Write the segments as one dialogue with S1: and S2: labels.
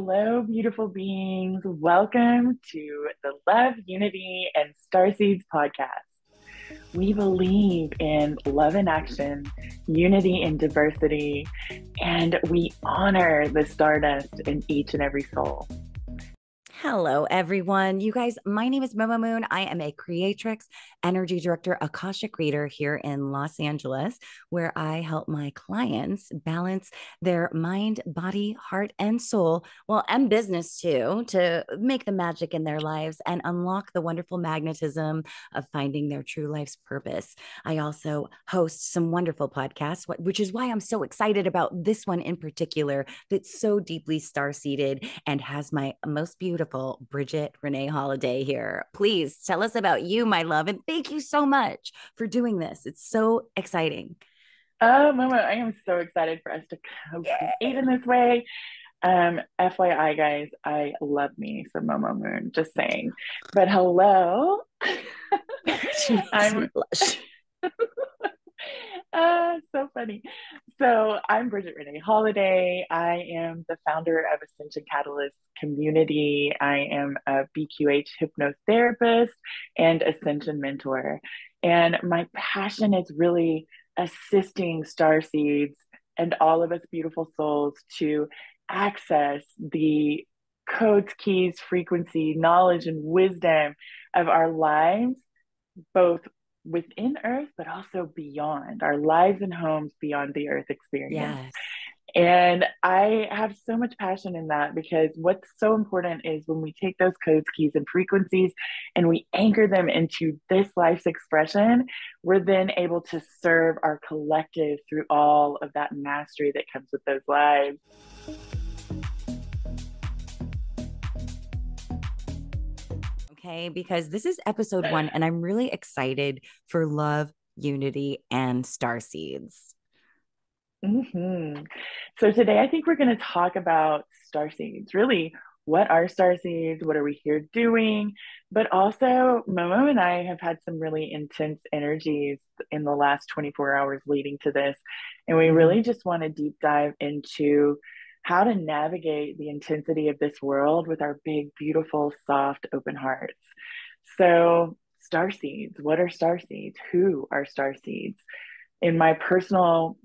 S1: Hello, beautiful beings. Welcome to the Love, Unity, and Starseeds podcast. We believe in love in action, unity in diversity, and we honor the stardust in each and every soul.
S2: Hello, everyone. You guys, my name is Momo Moon. I am a creatrix, energy director, Akashic reader here in Los Angeles, where I help my clients balance their mind, body, heart, and soul, well, and business too, to make the magic in their lives and unlock the wonderful magnetism of finding their true life's purpose. I also host some wonderful podcasts, which is why I'm so excited about this one in particular that's so deeply star-seeded and has my most beautiful Bridget Renee Holiday here. Please tell us about you, my love, and thank you so much for doing this. It's so exciting.
S1: Oh, Momo, I am so excited for us to co-create in this way. FYI, guys, I love me some Momo Moon, just saying. But hello.
S2: She makes me
S1: I'm
S2: blush.
S1: So funny. So I'm Bridget Renee Holiday. I am the founder of Ascension Catalyst Community. I am a BQH hypnotherapist and Ascension mentor. And my passion is really assisting star seeds and all of us beautiful souls to access the codes, keys, frequency, knowledge, and wisdom of our lives, both within Earth, but also beyond our lives and homes beyond the Earth experience.
S2: Yes.
S1: And I have so much passion in that because what's so important is when we take those codes, keys, and frequencies and we anchor them into this life's expression, we're then able to serve our collective through all of that mastery that comes with those lives.
S2: Okay, because this is episode 1, and I'm really excited for love, unity, and star seeds.
S1: Mm-hmm. So today I think we're going to talk about star seeds. Really, what are star seeds? What are we here doing? But also, Momo and I have had some really intense energies in the last 24 hours leading to this. And we
S2: Mhm.
S1: really just want to deep dive into how to navigate the intensity of this world with our big, beautiful, soft, open hearts. So, star seeds, what are star seeds? Who are star seeds? In my personal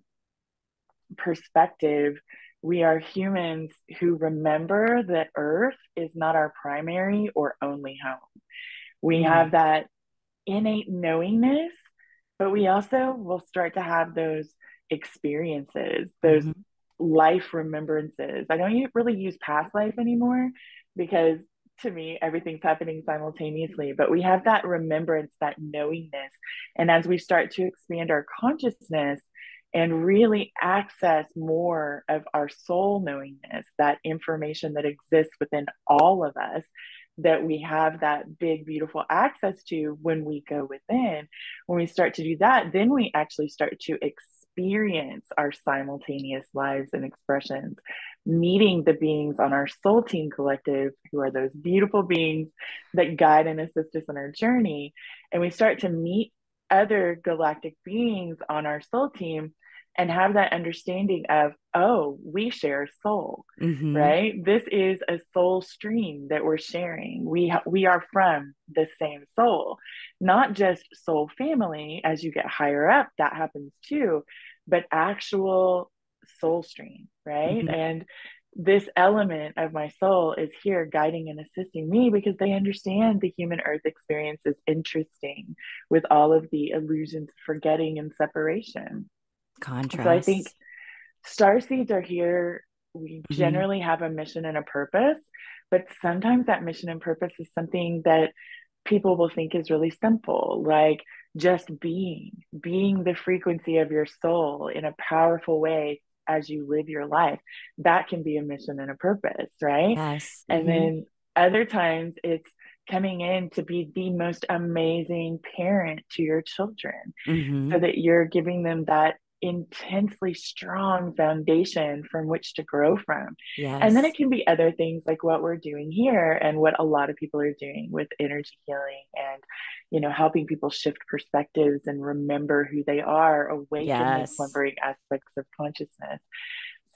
S1: perspective, we are humans who remember that Earth is not our primary or only home. We have
S2: Mm.
S1: that innate knowingness, but we also will start to have those experiences, those
S2: Mhm.
S1: life remembrances. I don't really use past life anymore because to me, everything's happening simultaneously, but we have that remembrance, that knowingness. And as we start to expand our consciousness and really access more of our soul knowingness, that information that exists within all of us, that we have that big, beautiful access to when we go within, when we start to do that, then we actually start to experience our simultaneous lives and expressions, meeting the beings on our soul team collective, who are those beautiful beings that guide and assist us on our journey. And we start to meet other galactic beings on our soul team and have that understanding of, oh, we share soul,
S2: Mhm.
S1: right? This is a soul stream that we're sharing. We are from the same soul, not just soul family. As you get higher up, that happens too, but actual soul stream, right?
S2: Mhm.
S1: And this element of my soul is here guiding and assisting me because they understand the human earth experience is interesting with all of the illusions of forgetting and separation. So I think
S2: Contrast.
S1: star seeds are here. We
S2: Mhm.
S1: generally have a mission and a purpose, but sometimes that mission and purpose is something that people will think is really simple, like just being the frequency of your soul in a powerful way as you live your life. That can be a mission and a purpose, right?
S2: Yes.
S1: And
S2: Mhm.
S1: then other times it's coming in to be the most amazing parent to your children so
S2: Mhm.
S1: that you're giving them that intensely strong foundation from which to grow from. And then it
S2: Yes.
S1: can be other things like what we're doing here and what a lot of people are doing with energy healing and, helping people shift perspectives and remember who they are, awaken the
S2: Yes.
S1: slumbering aspects of consciousness.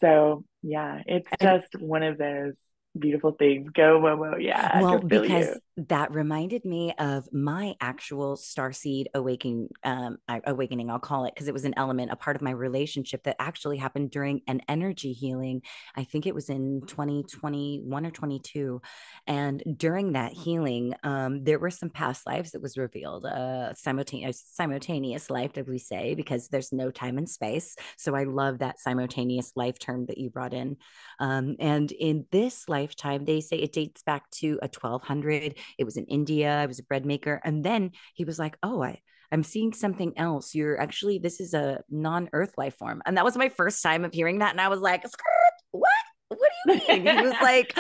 S1: So, yeah, it's
S2: And
S1: just one of those. Beautiful things. Go, Momo. Yeah, I
S2: Well,
S1: can feel
S2: because
S1: you.
S2: that reminded me of my actual starseed awakening, I'll call it, because it was an element, a part of my relationship that actually happened during an energy healing. I think it was in 2021 or 22. And during that healing, there were some past lives that was revealed, simultaneous life, as we say, because there's no time and space. So I love that simultaneous life term that you brought in. And in this lifetime, they say it dates back to a 1200. It was in India. I was a bread maker. And then he was like, oh, I'm seeing something else. You're actually, this is a non-earth life form. And that was my first time of hearing that. And I was like, what? What do you mean? He was like,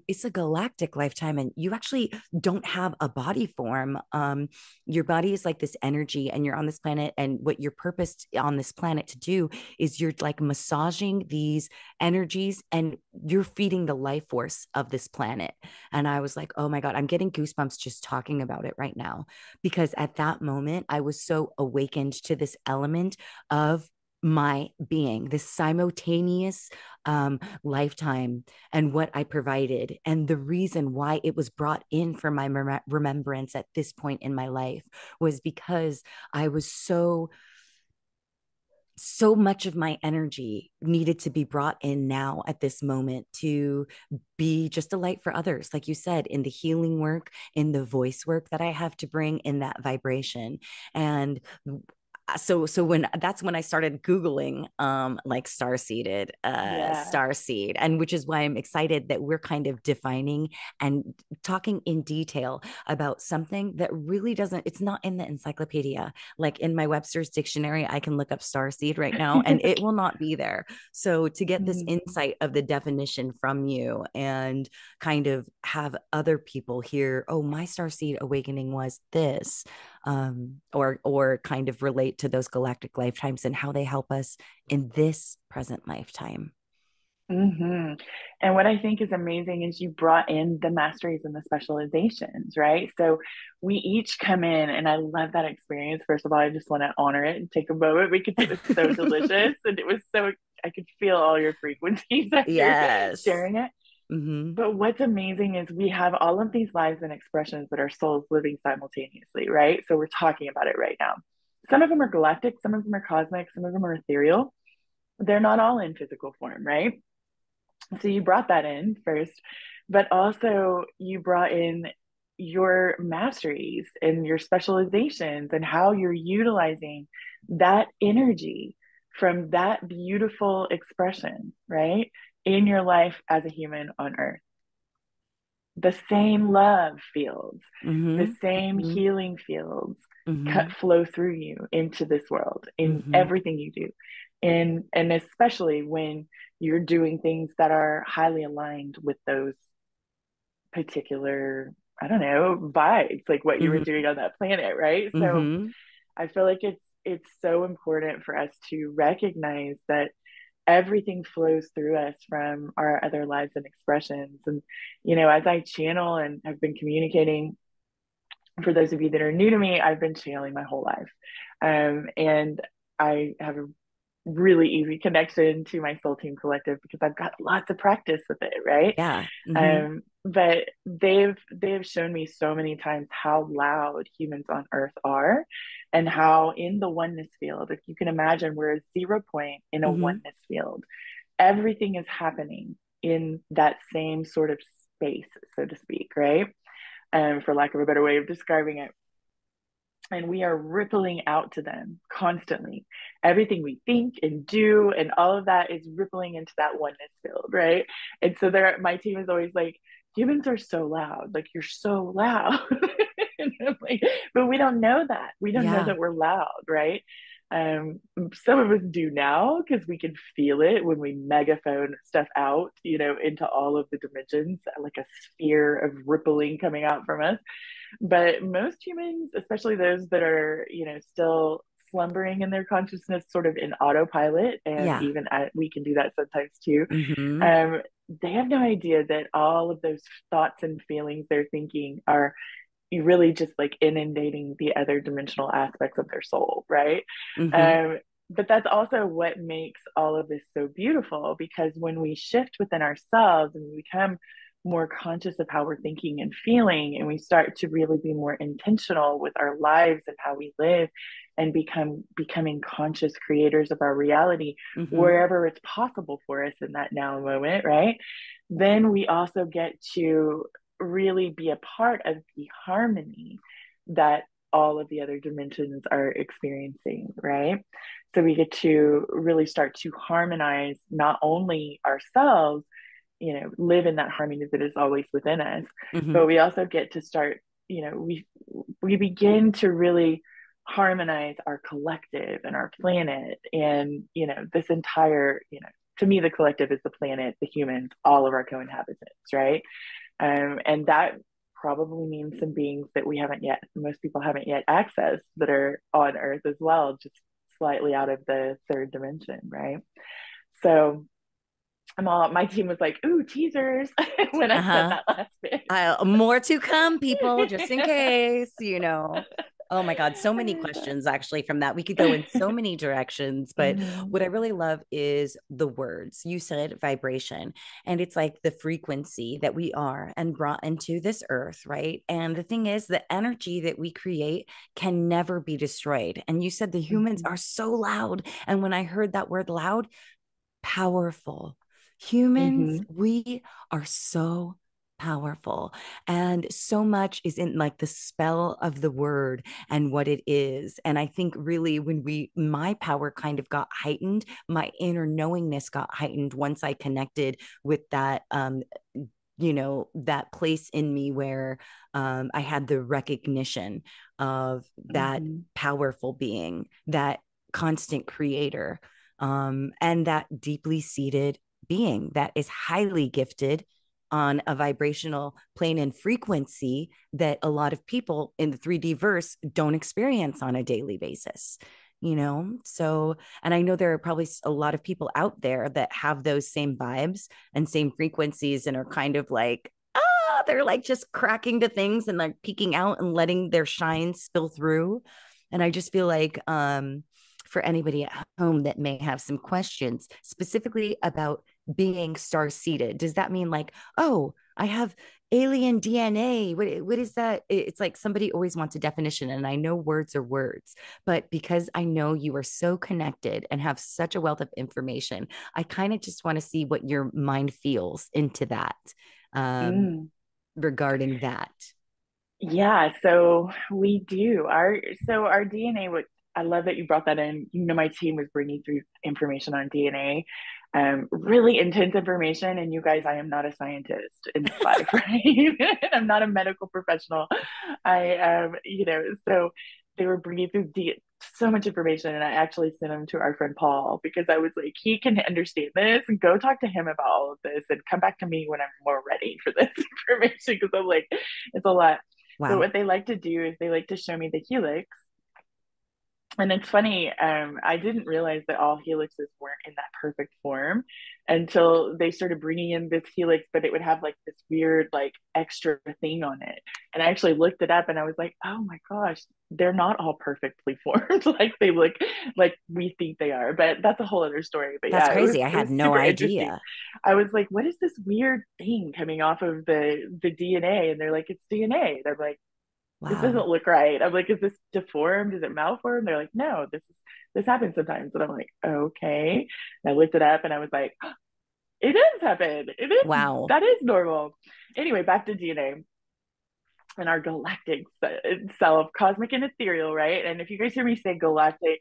S2: it's a galactic lifetime, and you actually don't have a body form. Your body is like this energy, and you're on this planet, and what you're purposed on this planet to do is you're like massaging these energies and you're feeding the life force of this planet. And I was like, oh my God, I'm getting goosebumps just talking about it right now. Because at that moment, I was so awakened to this element of my being, this simultaneous lifetime, and what I provided, and the reason why it was brought in for my remembrance at this point in my life was because I was so much of my energy needed to be brought in now at this moment to be just a light for others, like you said, in the healing work, in the voice work that I have to bring in that vibration. And so when that's when I started Googling like
S1: Yeah.
S2: star seed, and which is why I'm excited that we're kind of defining and talking in detail about something that really doesn't, it's not in the encyclopedia. Like in my Webster's dictionary, I can look up star seed right now and it will not be there. So to get this
S1: Mhm.
S2: insight of the definition from you and kind of have other people hear, oh, my star seed awakening was this, or kind of relate to those galactic lifetimes and how they help us in this present lifetime.
S1: hmm And what I think is amazing is you brought in the masteries and the specializations, right? So we each come in, and I love that experience. First of all, I just want to honor it and take a moment because it was so delicious and it was so, I could feel all your frequencies after
S2: Yes.
S1: sharing it.
S2: Mm-hmm.
S1: But what's amazing is we have all of these lives and expressions that our souls living simultaneously, right? So we're talking about it right now. Some of them are galactic, some of them are cosmic, some of them are ethereal. They're not all in physical form, right? So you brought that in first, but also you brought in your masteries and your specializations and how you're utilizing that energy from that beautiful expression, right? In your life as a human on earth. The same love fields, the
S2: Mm-hmm.
S1: same
S2: Mm-hmm.
S1: healing fields cut
S2: Mm-hmm.
S1: flow through you into this world in
S2: Mm-hmm.
S1: everything you do. And especially when you're doing things that are highly aligned with those particular, I don't know, vibes, like what you were
S2: Mm-hmm.
S1: doing on that planet, right? So
S2: Mm-hmm.
S1: I feel like it's so important for us to recognize that everything flows through us from our other lives and expressions. And, as I channel and have been communicating, for those of you that are new to me, I've been channeling my whole life. And I have a really easy connection to my Soul Team Collective because I've got lots of practice with it, right?
S2: Yeah. Mm-hmm.
S1: But they've shown me so many times how loud humans on Earth are, and how in the oneness field, if you can imagine, we're a 0 point in a
S2: Mm-hmm.
S1: oneness field. Everything is happening in that same sort of space, so to speak, right? For lack of a better way of describing it. And we are rippling out to them constantly. Everything we think and do and all of that is rippling into that oneness field, right? And so my team is always like, humans are so loud, like you're so loud. And I'm like, but we don't know that. We don't know
S2: Yeah.
S1: that we're loud, right? Some of us do now because we can feel it when we megaphone stuff out, into all of the dimensions, like a sphere of rippling coming out from us. But most humans, especially those that are, still slumbering in their consciousness, sort of in autopilot, and
S2: Yeah.
S1: even we can do that sometimes too.
S2: Mm-hmm.
S1: Um, they have no idea that all of those thoughts and feelings they're thinking are really just like inundating the other dimensional aspects of their soul, right?
S2: Mm-hmm.
S1: Um, but that's also what makes all of this so beautiful, because when we shift within ourselves and we become more conscious of how we're thinking and feeling, and we start to really be more intentional with our lives and how we live, and becoming conscious creators of our reality
S2: Mm-hmm.
S1: wherever it's possible for us in that now moment, right? Then we also get to really be a part of the harmony that all of the other dimensions are experiencing, right? So we get to really start to harmonize not only ourselves, live in that harmony that is always within us,
S2: Mm-hmm.
S1: but we also get to start, we begin to really harmonize our collective and our planet, and this entire, to me the collective is the planet, the humans, all of our co-inhabitants, right? And that probably means some beings that most people haven't yet accessed, that are on Earth as well, just slightly out of the third dimension, right? So my team was like, "Ooh, teasers," when I said
S2: Uh-huh.
S1: that last bit.
S2: More to come, people, just in case. Oh my God, so many questions actually from that. We could go in so many directions, but
S1: Mhm,
S2: what I really love is the words. You said vibration, and it's like the frequency that we are and brought into this earth, right? And the thing is, the energy that we create can never be destroyed. And you said the humans
S1: mhm,
S2: are so loud. And when I heard that word loud, powerful. Humans,
S1: mhm,
S2: we are so powerful. And so much is in like the spell of the word and what it is. And I think really when my power kind of got heightened, my inner knowingness got heightened once I connected with that, that place in me where I had the recognition of that
S1: mhm,
S2: powerful being, that constant creator, and that deeply seated being that is highly gifted on a vibrational plane and frequency that a lot of people in the 3D verse don't experience on a daily basis. So, and I know there are probably a lot of people out there that have those same vibes and same frequencies and are kind of like, they're like just cracking to things and like peeking out and letting their shine spill through. And I just feel like for anybody at home that may have some questions specifically about being star seated, does that mean like, oh, I have alien DNA? What is that? It's like somebody always wants a definition, and I know words are words, but because I know you are so connected and have such a wealth of information, I kind of just want to see what your mind feels into that. Um,
S1: mm.
S2: regarding that.
S1: Yeah, so we do. Our DNA, what I love that you brought that in. My team was bringing through information on DNA, really intense information. And you guys, I am not a scientist in this life, right? I'm not a medical professional. So they were bringing through so much information, and I actually sent them to our friend Paul because I was like, he can understand this, and go talk to him about all of this, and come back to me when I'm more ready for this information, because I'm like, it's a lot. But
S2: Wow.
S1: what they like to do is they like to show me the helix. And it's funny, I didn't realize that all helixes weren't in that perfect form until they started bringing in this helix, but it would have like this weird, like extra thing on it. And I actually looked it up, and I was like, oh my gosh, they're not all perfectly formed like they look, like we think they are. But that's a whole other story. But
S2: That's
S1: yeah,
S2: crazy. I
S1: it
S2: had
S1: was
S2: no
S1: super interesting.
S2: idea.
S1: I was like, what is this weird thing coming off of the DNA? And they're like, it's DNA. And I'm like, this
S2: Wow.
S1: doesn't look right. I'm like, is this deformed? Is it malformed? They're like, no, this happens sometimes. And I'm like, okay. And I looked it up, and I was like, it does happen.
S2: Wow.
S1: That is normal. Anyway, back to DNA and our galactic self, cosmic and ethereal, right? And if you guys hear me say galactic,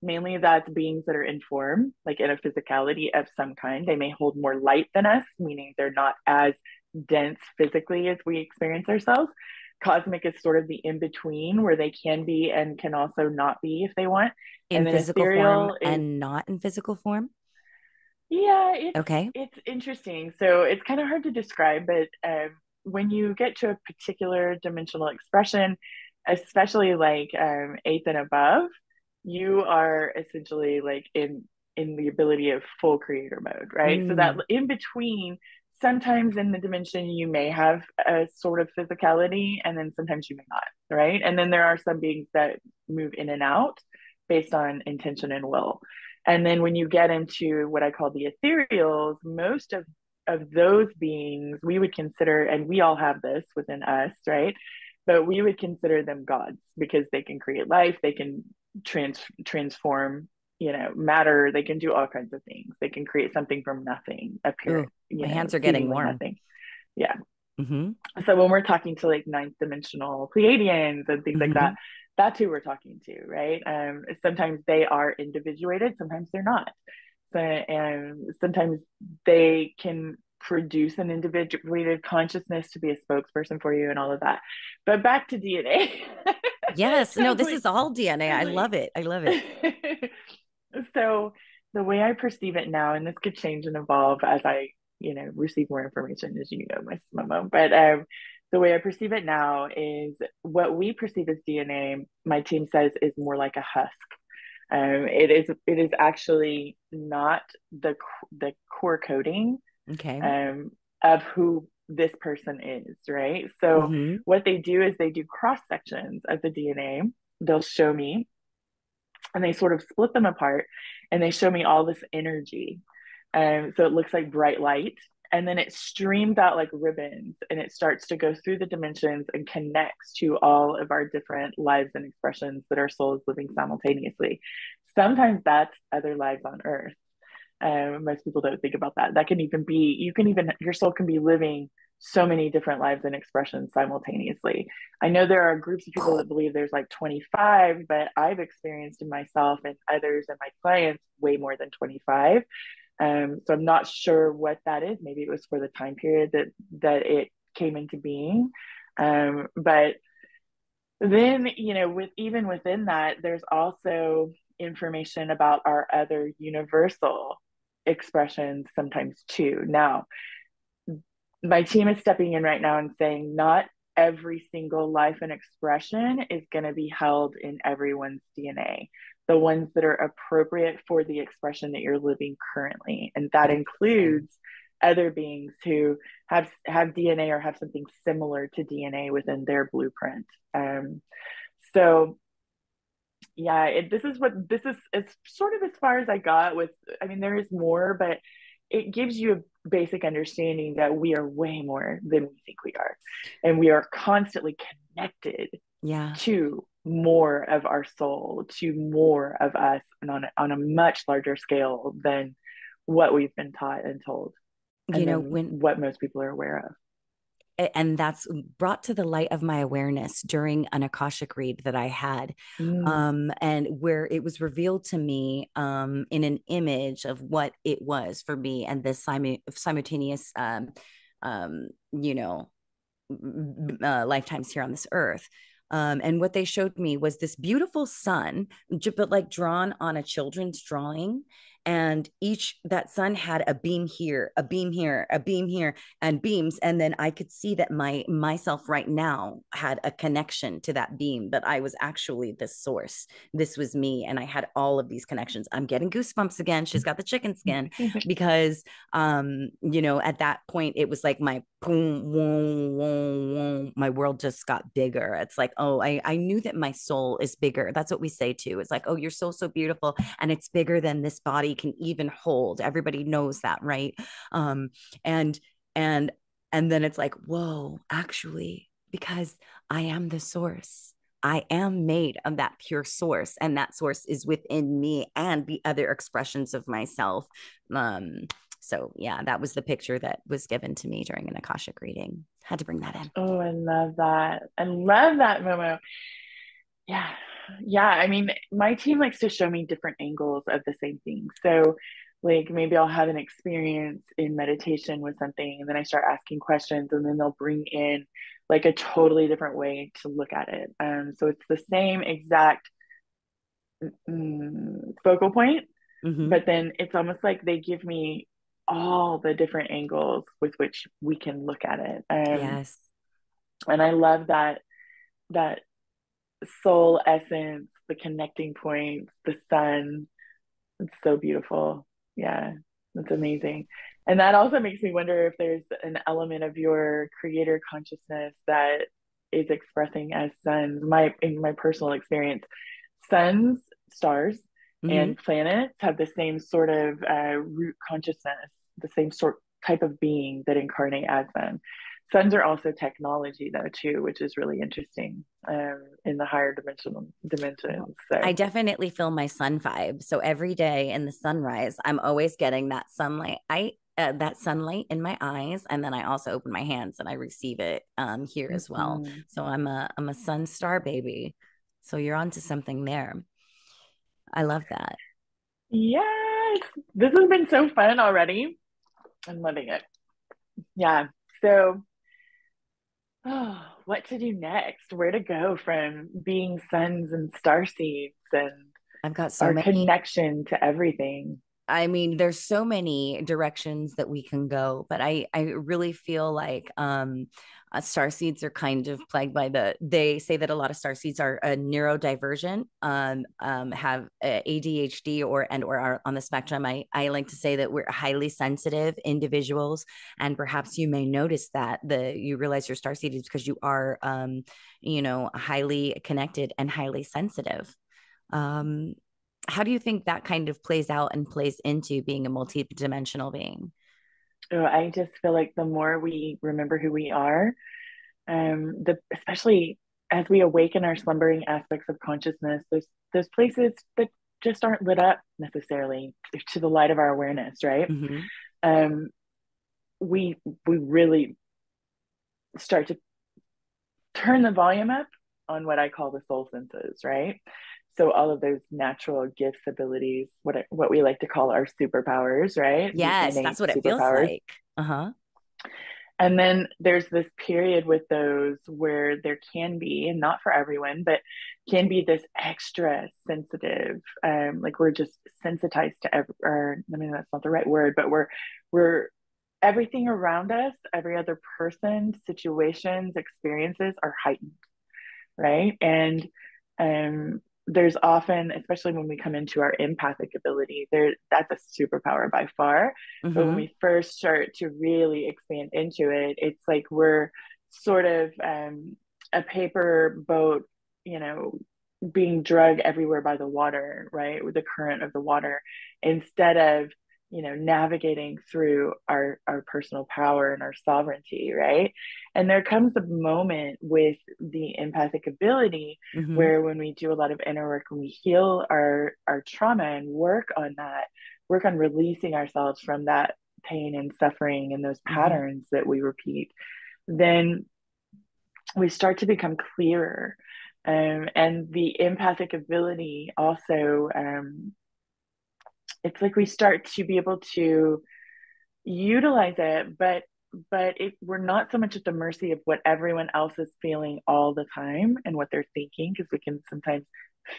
S1: mainly that's beings that are in form, like in a physicality of some kind. They may hold more light than us, meaning they're not as dense physically as we experience ourselves. Cosmic is sort of the in between, where they can be and can also not be if they want.
S2: In
S1: And then
S2: physical form
S1: ethereal is,
S2: and not in physical form.
S1: yeah, it's
S2: Okay.
S1: it's interesting. So it's kind of hard to describe, but when you get to a particular dimensional expression, especially like eighth and above, you are essentially like in the ability of full creator mode, right? So that
S2: Mm.
S1: in between, sometimes in the dimension you may have a sort of physicality, and then sometimes you may not, right? And then there are some beings that move in and out based on intention and will. And then when you get into what I call the ethereals, most of of those beings, we would consider, and we all have this within us, right? But we would consider them gods because they can create life, they can transform, matter, they can do all kinds of things. They can create something from nothing, appear,
S2: Ooh, my hands are getting
S1: seemingly
S2: warm.
S1: nothing. Yeah.
S2: Mm-hmm.
S1: So when we're talking to like ninth dimensional Pleiadians and things like that,
S2: Mm-hmm.
S1: that's who we're talking to, right? Sometimes they are individuated, sometimes they're not. So, and sometimes they can produce an individuated consciousness to be a spokesperson for you and all of that. But back to DNA.
S2: Yes. No, this
S1: Totally,
S2: is all DNA. I
S1: totally.
S2: love it. I love it.
S1: So the way I perceive it now, and this could change and evolve as I, receive more information, as you know, my Momo. But the way I perceive it now is what we perceive as DNA. My team says is more like a husk. It is actually not the core coding
S2: Okay.
S1: um, of who this person is, right? So
S2: Mm-hmm.
S1: what they do is they do cross sections of the DNA. They'll show me, and they sort of split them apart, and they show me all this energy. So it looks like bright light, and then it streams out like ribbons, and it starts to go through the dimensions and connects to all of our different lives and expressions that our soul is living simultaneously. Sometimes that's other lives on Earth. Most people don't think about that. That can even be, your soul can be living so many different lives and expressions simultaneously. I know there are groups of people that believe there's like 25, but I've experienced in myself and others and my clients way more than 25. So I'm not sure what that is. Maybe it was for the time period that it came into being. But then, even within that, there's also information about our other universal expressions sometimes too. Now, my team is stepping in right now and saying not every single life and expression is going to be held in everyone's DNA. The ones that are appropriate for the expression that you're living currently. And that
S2: Interesting.
S1: includes other beings who have DNA or have something similar to DNA within their blueprint. So yeah, this is, it's sort of as far as I got with, I mean, there is more, but it gives you a basic understanding that we are way more than we think we are. And we are constantly connected
S2: Yeah.
S1: to more of our soul, to more of us, and on a much larger scale than what we've been taught and told,
S2: You
S1: and
S2: know,
S1: then
S2: when
S1: what most people are aware of.
S2: and that's brought to the light of my awareness during an Akashic read that I had,
S1: Mm.
S2: and where it was revealed to me in an image of what it was for me and this simultaneous, you know, lifetimes here on this earth. And what they showed me was this beautiful sun, but like drawn on a children's drawing. And each that sun had a beam here, a beam here, a beam here, and beams. And then I could see that myself right now had a connection to that beam, but I was actually this source. This was me, and I had all of these connections. I'm getting goosebumps again. She's got the chicken skin because at that point it was like my boom, whoom, whoom, whoom, my world just got bigger. It's like, oh, I knew that my soul is bigger. That's what we say too. It's like, oh, your soul's so beautiful and it's bigger than this body can even hold. Everybody knows that, right? Um, and and and then it's like, whoa, actually, because I am the source. I am made of that pure source, and that source is within me and the other expressions of myself. So yeah, that was the picture that was given to me during an Akashic reading. Had to bring that in.
S1: Oh, I love that. I love that, Momo. Yeah. Yeah. I mean, my team likes to show me different angles of the same thing. So, like, maybe I'll have an experience in meditation with something, and then I start asking questions, and then they'll bring in like a totally different way to look at it. So it's the same exact focal point,
S2: Mm-hmm.
S1: but then it's almost like they give me all the different angles with which we can look at it.
S2: Yes.
S1: And I love that soul essence, the connecting points, the sun. It's so beautiful. Yeah, that's amazing. And that also makes me wonder if there's an element of your creator consciousness that is expressing as suns. In my personal experience, suns, stars,
S2: Mm-hmm.
S1: and planets have the same sort of root consciousness, the same type of being that incarnate as them. Suns are also technology though too, which is really interesting in the higher dimensions.
S2: I
S1: So
S2: definitely feel my sun vibe. So every day in the sunrise, I'm always getting that sunlight. That sunlight in my eyes, and then I also open my hands and I receive it here as well.
S1: mhm.
S2: So I'm a sun star baby. So you're onto something there. I love that.
S1: Yes, this has been so fun already. I'm loving it. Yeah. So, oh, what to do next? Where to go from being suns and star seeds and
S2: I've got so
S1: our
S2: many.
S1: connection to everything?
S2: I mean, there's so many directions that we can go, but I really feel like star seeds are kind of plagued by they say that a lot of star seeds are neurodivergent, have ADHD or are on the spectrum. I like to say that we're highly sensitive individuals, and perhaps you may notice that you realize your star seed is because you are, highly connected and highly sensitive. Um, how do you think that kind of plays out and plays into being a multi-dimensional being?
S1: Oh, I just feel like the more we remember who we are, the especially as we awaken our slumbering aspects of consciousness, those places that just aren't lit up necessarily to the light of our awareness, right?
S2: Mm-hmm.
S1: Um, we really start to turn the volume up on what I call the soul senses, right? So all of those natural gifts, abilities, what we like to call our superpowers, right? The
S2: Yes,
S1: innate
S2: that's what it feels
S1: superpowers.
S2: like. Uh-huh.
S1: And then there's this period with those where there can be, and not for everyone, but can be this extra sensitive, like we're just sensitized to or I mean that's not the right word, but we're everything around us, every other person, situations, experiences are heightened, right? And there's often, especially when we come into our empathic ability, that's a superpower by far. But when
S2: Mm-hmm.
S1: we first start to really expand into it, it's like we're sort of a paper boat, you know, being dragged everywhere by the water, right? With the current of the water, instead of navigating through our personal power and our sovereignty, right? And there comes a moment with the empathic ability
S2: Mm-hmm.
S1: where when we do a lot of inner work, when we heal our trauma and work on that, work on releasing ourselves from that pain and suffering and those
S2: Mm-hmm.
S1: patterns that we repeat, then we start to become clearer. And the empathic ability also, it's like we start to be able to utilize it, but we're not so much at the mercy of what everyone else is feeling all the time and what they're thinking, because we can sometimes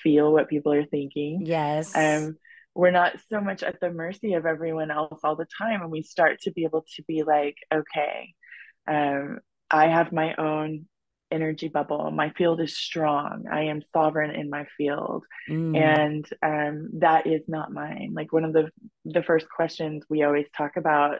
S1: feel what people are thinking.
S2: Yes.
S1: Um, we're not so much at the mercy of everyone else all the time, and we start to be able to be like, okay, um, I have my own energy bubble. My field is strong. I am sovereign in my field,
S2: Mm.
S1: and that is not mine. Like one of the first questions we always talk about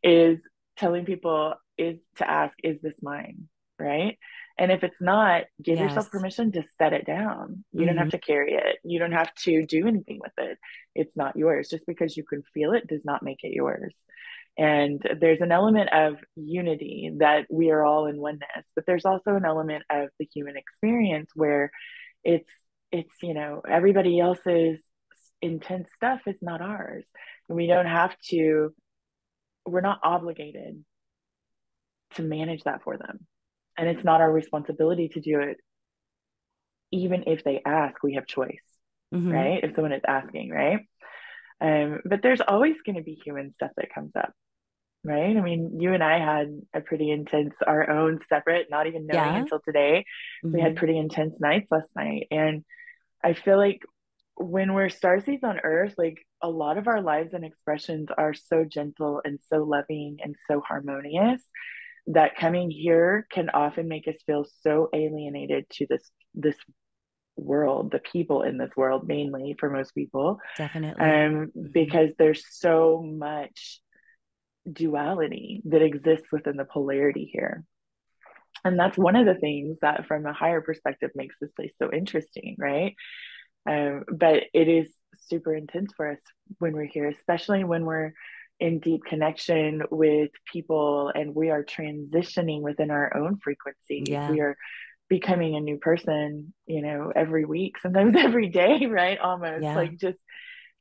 S1: is telling people is to ask, is this mine? Right? And if it's not, give yourself
S2: Yes.
S1: permission to set it down. You don't
S2: Mm-hmm.
S1: have to carry it. You don't have to do anything with it. It's not yours. Just because you can feel it does not make it yours. And there's an element of unity that we are all in oneness, but there's also an element of the human experience where it's everybody else's intense stuff is not ours. And we don't have to, we're not obligated to manage that for them. And it's not our responsibility to do it. Even if they ask, we have choice,
S2: Mm-hmm.
S1: right? If someone is asking, right? But there's always going to be human stuff that comes up, right? I mean, you and I had a pretty intense, our own separate, not even knowing
S2: Yeah.
S1: until today, we had
S2: Mm-hmm.
S1: pretty intense nights last night. And I feel like when we're starseeds on Earth, like a lot of our lives and expressions are so gentle and so loving and so harmonious that coming here can often make us feel so alienated to this world, the people in this world, mainly for most people,
S2: Definitely. Mm-hmm.
S1: because there's so much duality that exists within the polarity here. And that's one of the things that, from a higher perspective, makes this place so interesting, right? But it is super intense for us when we're here, especially when we're in deep connection with people, and we are transitioning within our own frequencies.
S2: Yeah.
S1: We are becoming a new person, every week, sometimes every day, right? Almost
S2: Yeah.
S1: like just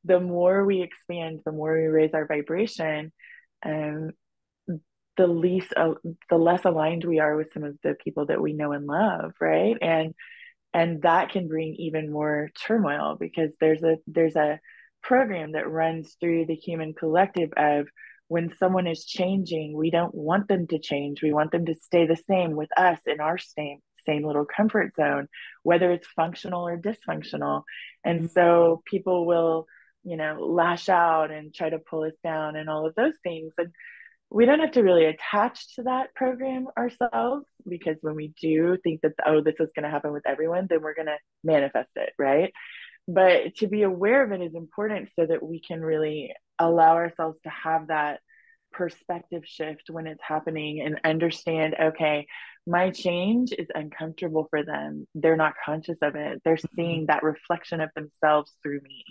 S1: the more we expand, the more we raise our vibration, um, the least, the less aligned we are with some of the people that we know and love, right? And that can bring even more turmoil because there's a program that runs through the human collective of when someone is changing, we don't want them to change. We want them to stay the same with us in our same little comfort zone, whether it's functional or dysfunctional. And
S2: Mhm.
S1: so people will, lash out and try to pull us down and all of those things. And we don't have to really attach to that program ourselves, because when we do think that, oh, this is going to happen with everyone, then we're going to manifest it, right? But to be aware of it is important so that we can really allow ourselves to have that perspective shift when it's happening and understand, okay, my change is uncomfortable for them. They're not conscious of it. They're
S2: Mhm.
S1: seeing that reflection of themselves through me.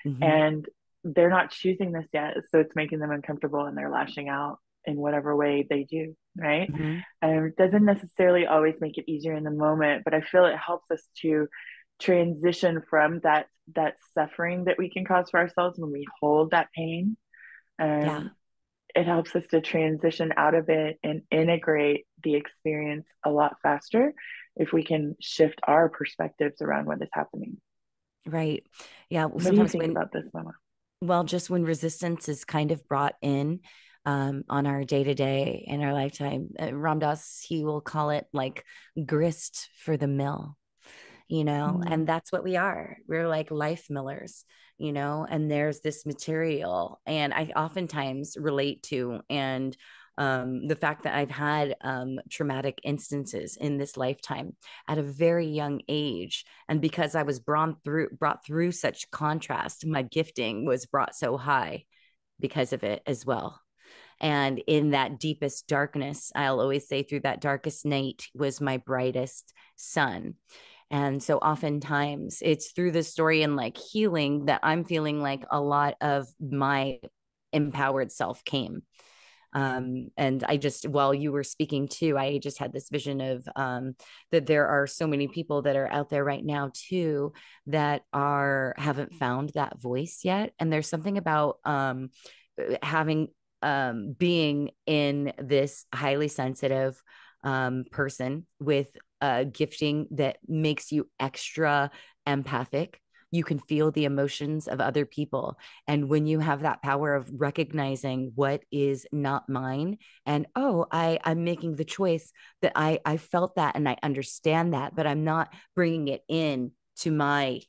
S2: Mhm.
S1: And they're not choosing this yet. So it's making them uncomfortable and they're lashing out in whatever way they do, right?
S2: Mhm.
S1: It doesn't necessarily always make it easier in the moment, but I feel it helps us to transition from that suffering that we can cause for ourselves when we hold that pain.
S2: Yeah.
S1: It helps us to transition out of it and integrate the experience a lot faster if we can shift our perspectives around what is happening.
S2: Right. Yeah. Well,
S1: What do you
S2: sometimes
S1: think
S2: when,
S1: about this, Mama?
S2: well, just when resistance is kind of brought in on our day to day in our lifetime, Ram Dass, he will call it like grist for the mill,
S1: Mm,
S2: and that's what we are. We're like life millers, and there's this material. And I oftentimes relate to, and the fact that I've had traumatic instances in this lifetime at a very young age, and because I was brought through such contrast, my gifting was brought so high because of it as well. And in that deepest darkness, I'll always say, through that darkest night was my brightest sun. And so oftentimes it's through the story and like healing that I'm feeling like a lot of my empowered self came. And I just, while you were speaking too, I just had this vision of that there are so many people that are out there right now too that haven't found that voice yet. And there's something about having being in this highly sensitive person with a gifting that makes you extra empathic. You can feel the emotions of other people. And when you have that power of recognizing what is not mine, and oh, I'm making the choice that I felt that and I understand that, but I'm not bringing it in to my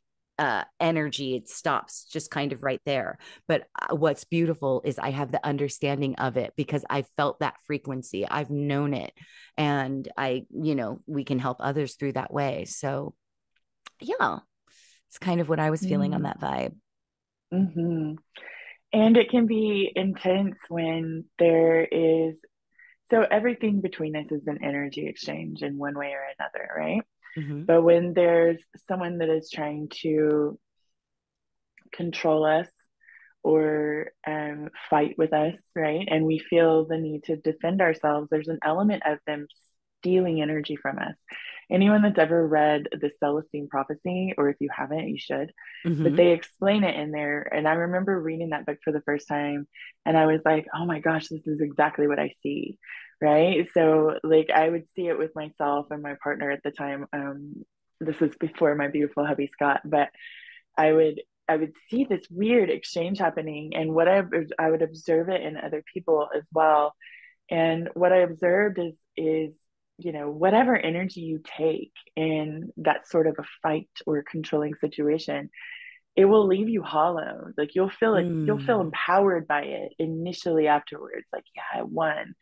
S2: energy. It stops just kind of right there. But what's beautiful is I have the understanding of it because I felt that frequency. I've known it. And we can help others through that way. So, yeah, it's kind of what I was feeling on
S1: mm,
S2: that vibe.
S1: mm-hmm. And it can be intense when there is, so everything between us is an energy exchange in one way or another, right?
S2: Mm-hmm.
S1: But when there's someone that is trying to control us or fight with us, right? And we feel the need to defend ourselves, there's an element of them stealing energy from us. Anyone that's ever read the Celestine Prophecy, or if you haven't, you should, but
S2: Mm-hmm.
S1: they explain it in there. And I remember reading that book for the first time, and I was like, oh my gosh, this is exactly what I see. Right. So, like, I would see it with myself and my partner at the time. This was before my beautiful hubby Scott, but I would see this weird exchange happening, and I would observe it in other people as well. And what I observed is whatever energy you take in that sort of a fight or controlling situation, it will leave you hollow. Like you'll feel
S2: Mm.
S1: empowered by it initially afterwards, like, yeah, I won.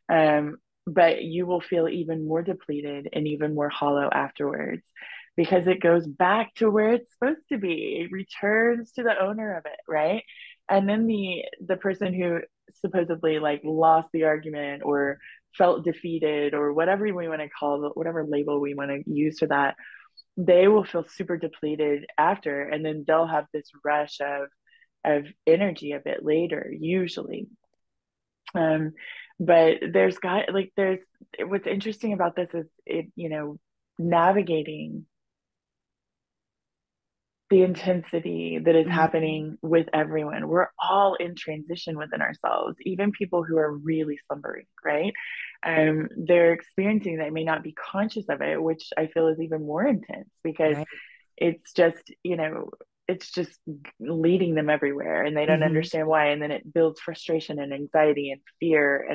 S1: Um, but you will feel even more depleted and even more hollow afterwards, because it goes back to where it's supposed to be. It returns to the owner of it, right? And then the person who supposedly like lost the argument or felt defeated or whatever we want to call it, whatever label we want to use for that, they will feel super depleted after, and then they'll have this rush of energy a bit later, usually. Um, but there's what's interesting about this is navigating the intensity that is
S2: Mhm.
S1: happening with everyone. We're all in transition within ourselves, even people who are really slumbering, right? They're experiencing that may not be conscious of it, which I feel is even more intense because
S2: Right.
S1: it's just, it's just leading them everywhere and they don't
S2: Hmm.
S1: understand why. And then it builds frustration and anxiety and fear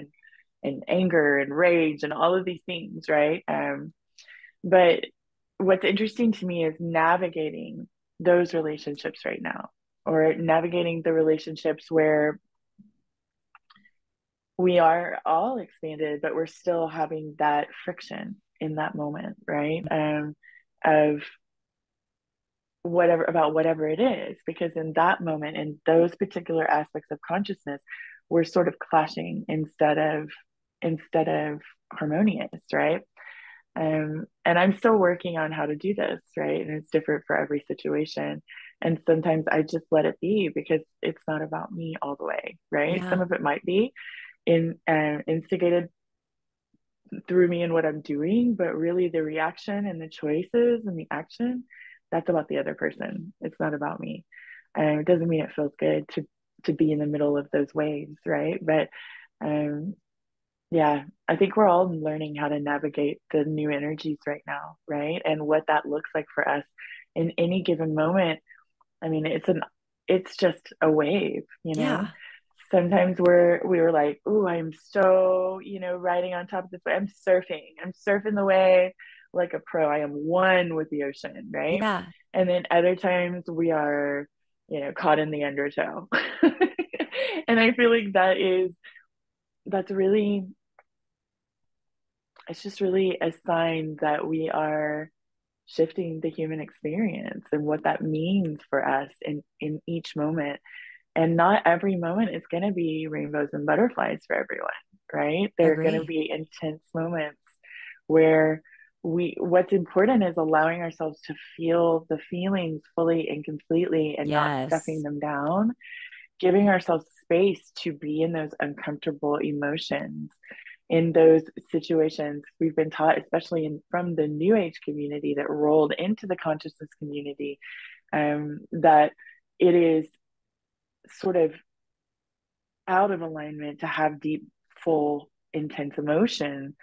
S1: and anger and rage and all of these things, right? But what's interesting to me is navigating those relationships right now, or navigating the relationships where we are all expanded, but we're still having that friction in that moment, right? Of whatever it is, because in that moment, in those particular aspects of consciousness, we're sort of clashing instead of harmonious, right? And I'm still working on how to do this, right? And it's different for every situation. And sometimes I just let it be because it's not about me all the way, right? Some
S2: Yeah.
S1: of it might be instigated through me and what I'm doing, but really the reaction and the choices and the action, that's about the other person. It's not about me. It doesn't mean it feels good to be in the middle of those waves, right? But um, yeah, I think we're all learning how to navigate the new energies right now, right? And what that looks like for us in any given moment. I mean, it's just a wave, you know.
S2: Yeah.
S1: Sometimes we were like, "Ooh, I'm so, riding on top of this wave. I'm surfing. I'm surfing the wave like a pro. I am one with the ocean, right?"
S2: Yeah.
S1: And then other times we are, caught in the undertow. And I feel like that's really it's just really a sign that we are shifting the human experience and what that means for us in each moment. And not every moment is going to be rainbows and butterflies for everyone, right? There are going to
S2: Agree.
S1: be intense moments where what's important is allowing ourselves to feel the feelings fully and completely and not stuffing
S2: Yes.
S1: them down, giving ourselves space to be in those uncomfortable emotions, in those situations. We've been taught, especially from the new age community that rolled into the consciousness community, that it is sort of out of alignment to have deep, full, intense emotion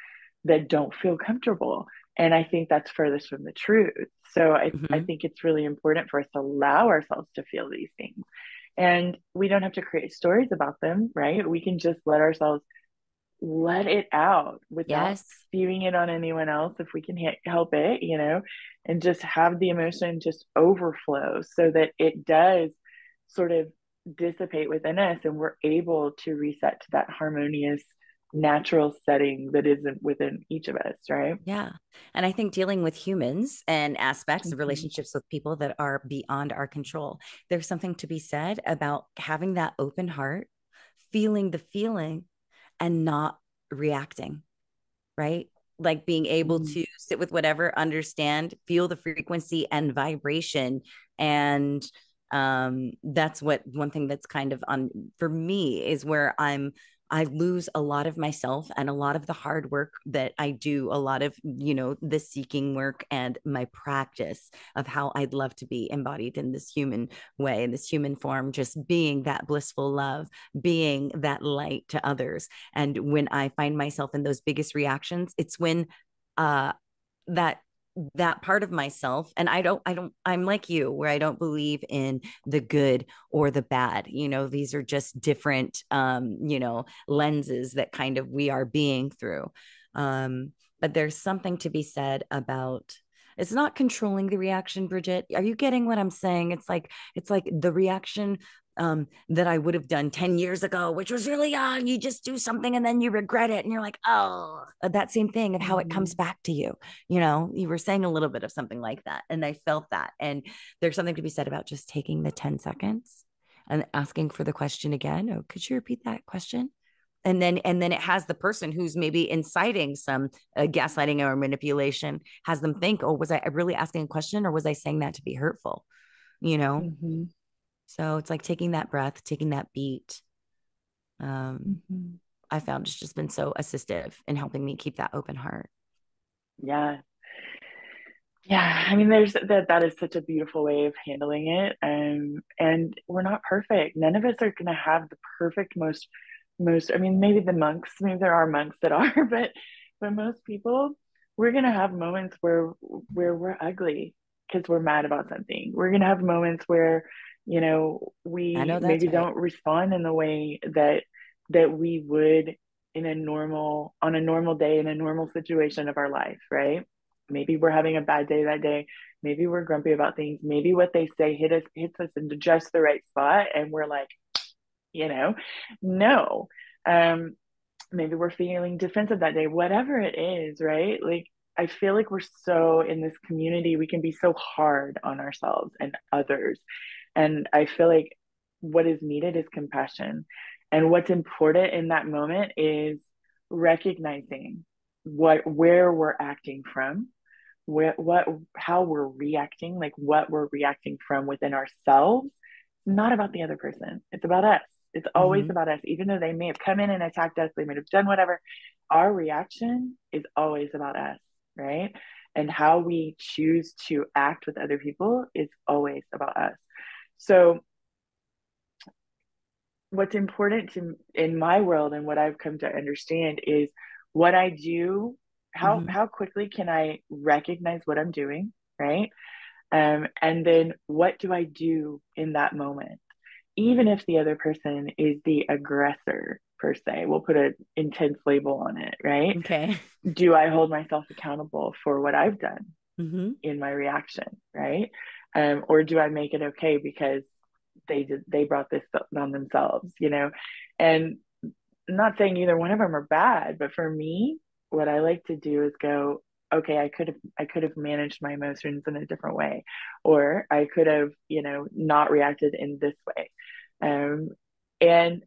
S1: that don't feel comfortable. And I think that's furthest from the truth. So I
S2: Hmm.
S1: think it's really important for us to allow ourselves to feel these things. And we don't have to create stories about them, right? We can just let it out without
S2: Yes.
S1: spewing it on anyone else if we can help it, and just have the emotion just overflow so that it does sort of dissipate within us and we're able to reset to that harmonious natural setting that isn't within each of us, right?
S2: Yeah. And I think dealing with humans and aspects of
S1: Mm-hmm.
S2: relationships with people that are beyond our control, there's something to be said about having that open heart, feeling the feeling and not reacting, right? Like being able
S1: Mm-hmm.
S2: to sit with whatever, understand, feel the frequency and vibration. And that's what one thing that's kind of on for me is where I lose a lot of myself and a lot of the hard work that I do, a lot of, the seeking work and my practice of how I'd love to be embodied in this human way, in this human form, just being that blissful love, being that light to others. And when I find myself in those biggest reactions, it's when uh that that part of myself, and I'm like you where I don't believe in the good or the bad. These are just different lenses that kind of we are being through. But there's something to be said about it's not controlling the reaction. Bridget, are you getting what I'm saying? It's like the reaction that I would have done 10 years ago, which was really young. You just do something and then you regret it. And you're like, oh, that same thing of how it comes
S1: Mm-hmm.
S2: back to you. You were saying a little bit of something like that. And I felt that. And there's something to be said about just taking the 10 seconds and asking for the question again. Oh, could you repeat that question? And then it has the person who's maybe inciting some gaslighting or manipulation, has them think, oh, was I really asking a question or was I saying that to be hurtful? You know? So it's like taking that breath, taking that beat. Um,
S1: Mm-hmm.
S2: I found it's just been so assistive in helping me keep that open heart.
S1: Yeah. Yeah, I mean, there's that is such a beautiful way of handling it. And we're not perfect. None of us are gonna have the perfect most, I mean, maybe the monks, maybe there are monks that are, but most people, we're gonna have moments where we're ugly because we're mad about something. We're gonna have moments where,
S2: I
S1: we
S2: know that's
S1: maybe
S2: right.
S1: don't respond in the way that we would on a normal day in a normal situation of our life, right? Maybe we're having a bad day that day. Maybe we're grumpy about things. Maybe what they say hits us into just the right spot, and we're like, you know, no. Um, Maybe we're feeling defensive that day. Whatever it is, right? Like I feel like we're so in this community, we can be so hard on ourselves and others, and I feel like what is needed is compassion, and what's important in that moment is recognizing where we're acting from, what how we're reacting, like what we're reacting from within ourselves. It's not about the other person, it's about us. It's always
S2: Mm-hmm.
S1: about us. Even though they may have come in and attacked us, they might have done whatever, our reaction is always about us, right? And how we choose to act with other people is always about us. So what's important to in my world and what I've come to understand is what I do,
S2: Mm-hmm.
S1: how quickly can I recognize what I'm doing, right? And then what do I do in that moment? Even if the other person is the aggressor per se, we'll put an intense label on it, right?
S2: Okay.
S1: Do I hold myself accountable for what I've done
S2: Mm-hmm.
S1: in my reaction, right? Or do I make it okay because they brought this on themselves, And I'm not saying either one of them are bad, but for me, what I like to do is go, okay, I could have managed my emotions in a different way, or I could have, not reacted in this way. Um, and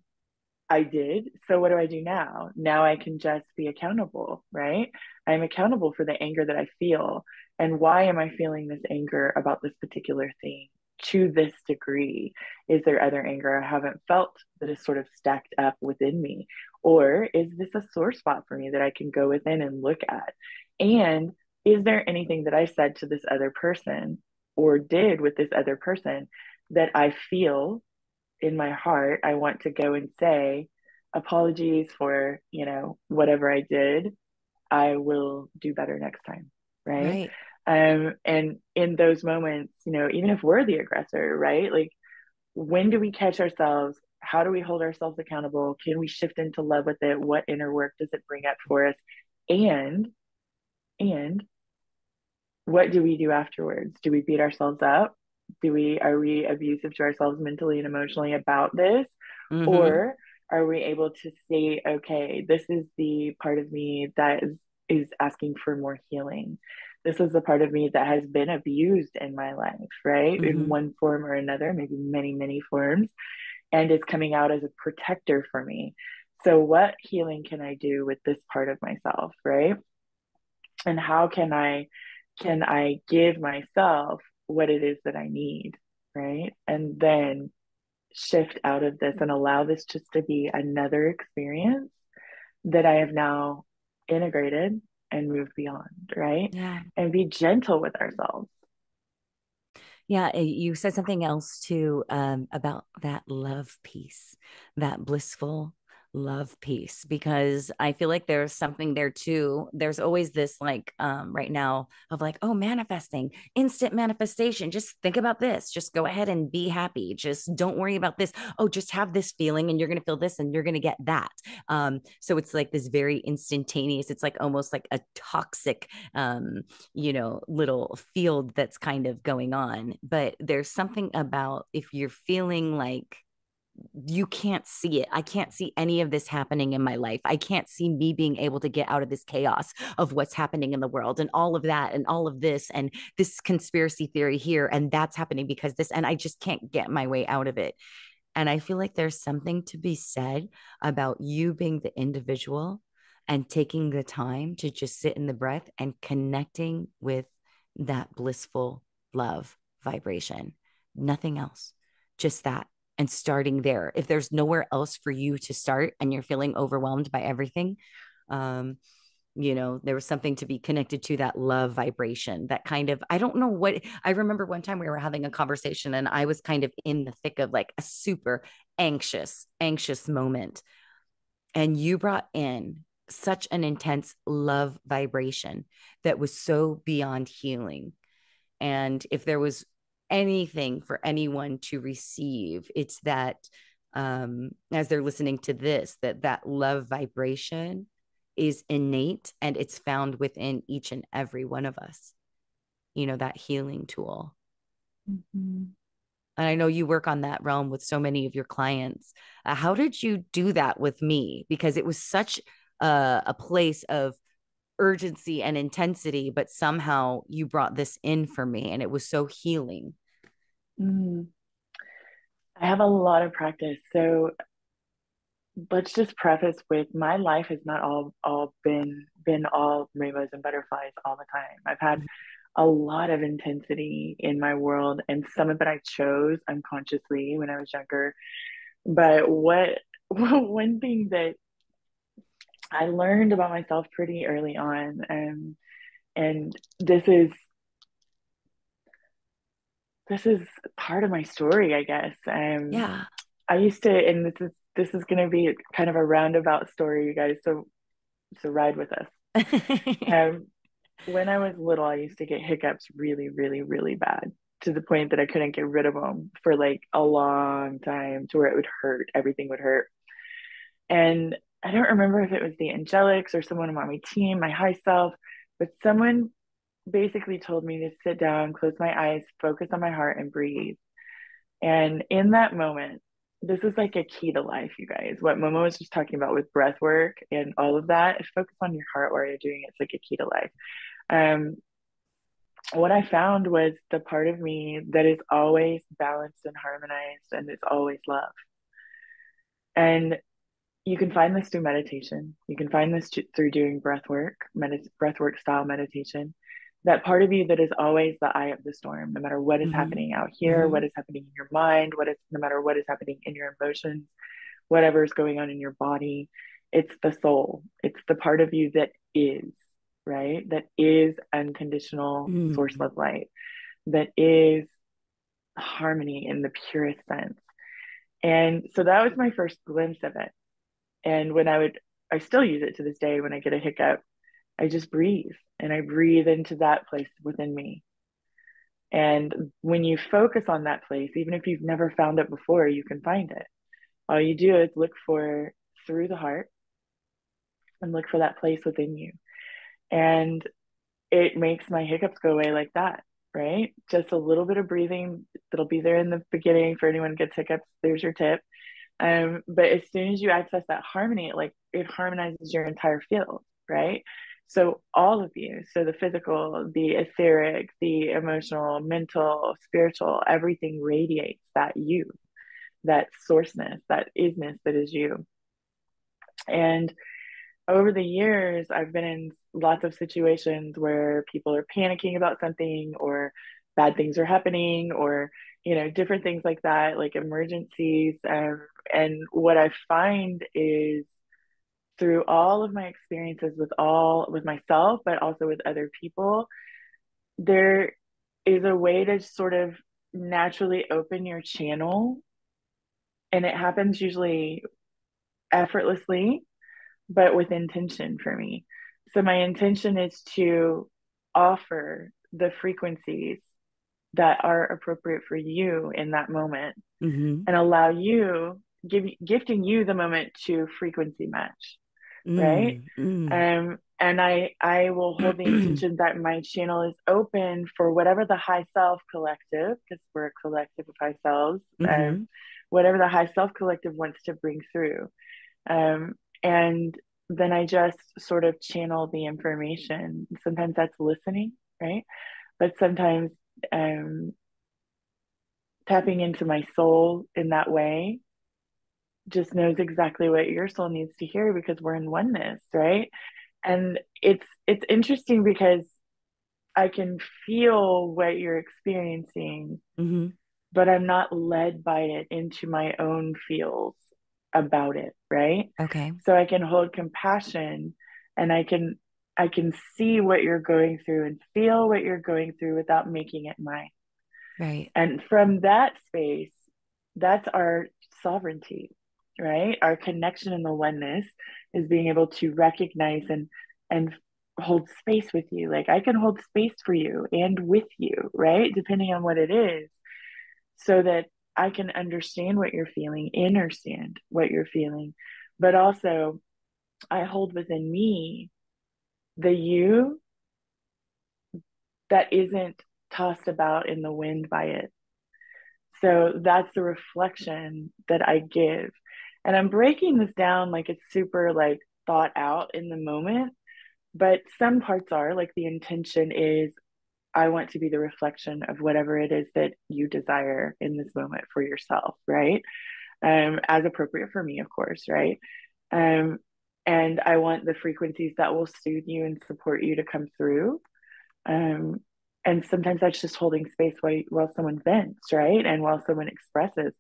S1: I did. So what do I do now? Now I can just be accountable, right? I'm accountable for the anger that I feel. And why am I feeling this anger about this particular thing to this degree? Is there other anger I haven't felt that is sort of stacked up within me? Or is this a sore spot for me that I can go within and look at? And is there anything that I said to this other person or did with this other person that I feel in my heart, I want to go and say, apologies for, whatever I did. I will do better next time. Right.
S2: Right.
S1: And in those moments, even if we're the aggressor, right? Like, when do we catch ourselves? How do we hold ourselves accountable? Can we shift into love with it? What inner work does it bring up for us? And, and what do we do afterwards? Do we beat ourselves up? Are we abusive to ourselves mentally and emotionally about this?
S2: Mm-hmm.
S1: Or are we able to say, okay, this is the part of me that is asking for more healing. This is the part of me that has been abused in my life, right? In
S2: Mm-hmm.
S1: one form or another, maybe many, many forms, and is coming out as a protector for me. So what healing can I do with this part of myself, right? And how can I give myself what it is that I need, right? And then shift out of this and allow this just to be another experience that I have now integrated and moved beyond, right?
S2: Yeah.
S1: And be gentle with ourselves.
S2: Yeah, you said something else too, about that love piece, that blissful love piece, because I feel like there's something there too. There's always this like right now of like, oh, manifesting, instant manifestation. Just think about this. Just go ahead and be happy. Just don't worry about this. Oh, just have this feeling and you're gonna feel this and you're gonna get that. So it's like this very instantaneous, it's like almost like a toxic little field that's kind of going on. But there's something about if you're feeling like you can't see it. I can't see any of this happening in my life. I can't see me being able to get out of this chaos of what's happening in the world and all of that and all of this and this conspiracy theory here. And that's happening because this, and I just can't get my way out of it. And I feel like there's something to be said about you being the individual and taking the time to just sit in the breath and connecting with that blissful love vibration. Nothing else, just that. and starting there. If there's nowhere else for you to start and you're feeling overwhelmed by everything, um, there was something to be connected to, that love vibration, that kind of, I don't know what, I remember one time we were having a conversation and I was kind of in the thick of like a super anxious moment. And you brought in such an intense love vibration that was so beyond healing. And if there was anything for anyone to receive, it's that, as they're listening to this, that love vibration is innate and it's found within each and every one of us, that healing tool.
S1: Mm-hmm.
S2: And I know you work on that realm with so many of your clients. How did you do that with me? Because it was such a place of urgency and intensity, but somehow you brought this in for me and it was so healing.
S1: Mm. I have a lot of practice. So let's just preface with my life has not all been all rainbows and butterflies all the time. I've had a lot of intensity in my world, and some of it I chose unconsciously when I was younger. But what one thing that I learned about myself pretty early on, and this is part of my story, I guess.
S2: Yeah.
S1: I used to, and this is going to be kind of a roundabout story, you guys. So ride with us. Um, when I was little, I used to get hiccups really, really, really bad, to the point that I couldn't get rid of them for like a long time, to where it would hurt. Everything would hurt. And I don't remember if it was the angelics or someone on my team, my high self, but someone basically told me to sit down, close my eyes, focus on my heart, and breathe. And in that moment, this is like a key to life, you guys. What Momo was just talking about with breath work and all of that, focus on your heart while you're doing it. It's like a key to life. Um, what I found was the part of me that is always balanced and harmonized and is always love. And you can find this through meditation. You can find this through doing breath work style meditation. That part of you that is always the eye of the storm, no matter what is
S2: Mm-hmm.
S1: happening out here,
S2: Mm-hmm.
S1: what is happening in your mind, no matter what is happening in your emotions, whatever is going on in your body. It's the soul. It's the part of you that is, right? That is unconditional source
S2: Mm-hmm.
S1: love light, that is harmony in the purest sense. And so that was my first glimpse of it. And I still use it to this day when I get a hiccup. I just breathe and I breathe into that place within me. And when you focus on that place, even if you've never found it before, you can find it. All you do is look for through the heart and look for that place within you. And it makes my hiccups go away like that, right? Just a little bit of breathing that'll be there in the beginning for anyone who gets hiccups. There's your tip. But as soon as you access that harmony, it harmonizes your entire field, right? So all of you, so the physical, the etheric, the emotional, mental, spiritual, everything radiates that you, that sourceness, that isness that is you. And over the years, I've been in lots of situations where people are panicking about something, or bad things are happening, or different things like that, like emergencies. And what I find is, through all of my experiences with myself, but also with other people, there is a way to sort of naturally open your channel, and it happens usually effortlessly, but with intention for me. So my intention is to offer the frequencies that are appropriate for you in that moment,
S2: Mm-hmm.
S1: and allow you, gifting you the moment to frequency match, right?
S2: Mm-hmm.
S1: And I will hold the intention that my channel is open for whatever the high self collective, because we're a collective of high selves,
S2: Mm-hmm.
S1: whatever the high self collective wants to bring through. Um, and then I just sort of channel the information. Sometimes that's listening, right? But sometimes um, tapping into my soul in that way just knows exactly what your soul needs to hear, because we're in oneness, right? And it's interesting because I can feel what you're experiencing,
S2: Mm-hmm.
S1: but I'm not led by it into my own feels about it, right?
S2: Okay.
S1: So I can hold compassion, and I can see what you're going through and feel what you're going through without making it mine.
S2: Right.
S1: And from that space, that's our sovereignty, right? Our connection in the oneness is being able to recognize and hold space with you. Like I can hold space for you and with you, right? Depending on what it is, so that I can understand what you're feeling, understand what you're feeling, but also I hold within me the you that isn't tossed about in the wind by it. So that's the reflection that I give. And I'm breaking this down like it's super like thought out in the moment, but some parts are like the intention is I want to be the reflection of whatever it is that you desire in this moment for yourself, right? As appropriate for me, of course, right? Um, and I want the frequencies that will soothe you and support you to come through. Um, and sometimes that's just holding space while someone vents, right? And while someone expresses.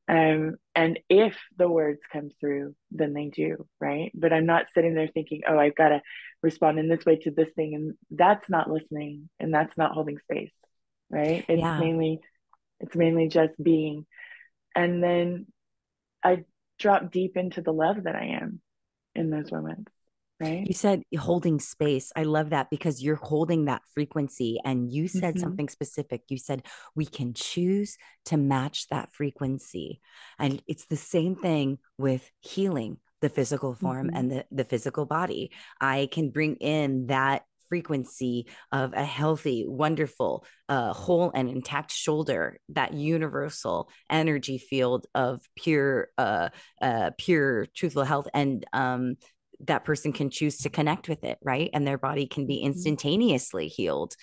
S1: And if the words come through, then they do, right? But I'm not sitting there thinking, oh, I've got to respond in this way to this thing. And that's not listening and that's not holding space, right?
S2: Yeah.
S1: It's mainly just being. And then I drop deep into the love that I am in those moments, right?
S2: You said holding space. I love that because you're holding that frequency. And you said
S1: Mm-hmm.
S2: something specific. You said we can choose to match that frequency. And it's the same thing with healing the physical form
S1: Mm-hmm.
S2: and the physical body. I can bring in that frequency of a healthy, wonderful, whole and intact shoulder, that universal energy field of pure, truthful health, and that person can choose to connect with it, right? And their body can be
S1: Mm-hmm.
S2: instantaneously healed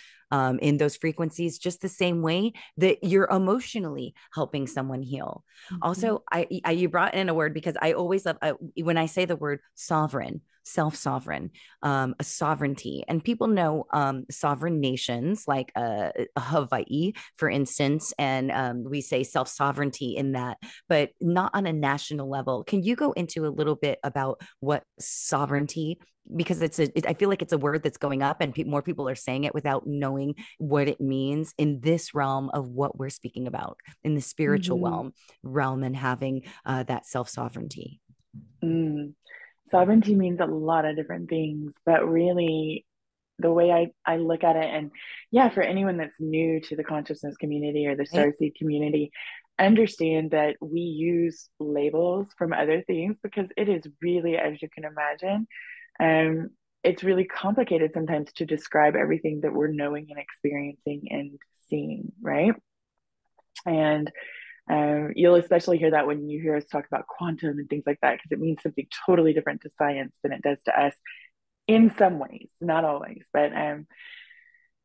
S2: in those frequencies, just the same way that you're emotionally helping someone heal.
S1: Mm-hmm.
S2: Also, you brought in a word because I always love when I say the word sovereign, self sovereign, a sovereignty, and people know sovereign nations like Hawaii, for instance, and we say self sovereignty in that, but not on a national level. Can you go into a little bit about what sovereignty, because I feel like it's a word that's going up and more people are saying it without knowing what it means in this realm of what we're speaking about in the spiritual
S1: Mm-hmm.
S2: realm and having that self sovereignty.
S1: Mm. Sovereignty means a lot of different things, but really the way I look at it, and yeah, for anyone that's new to the consciousness community or the
S2: Right?
S1: starseed community, understand that we use labels from other things because it is really, as you can imagine, um, it's really complicated sometimes to describe everything that we're knowing and experiencing and seeing, right? And you'll especially hear that when you hear us talk about quantum and things like that, because it means something totally different to science than it does to us in some ways, not always, but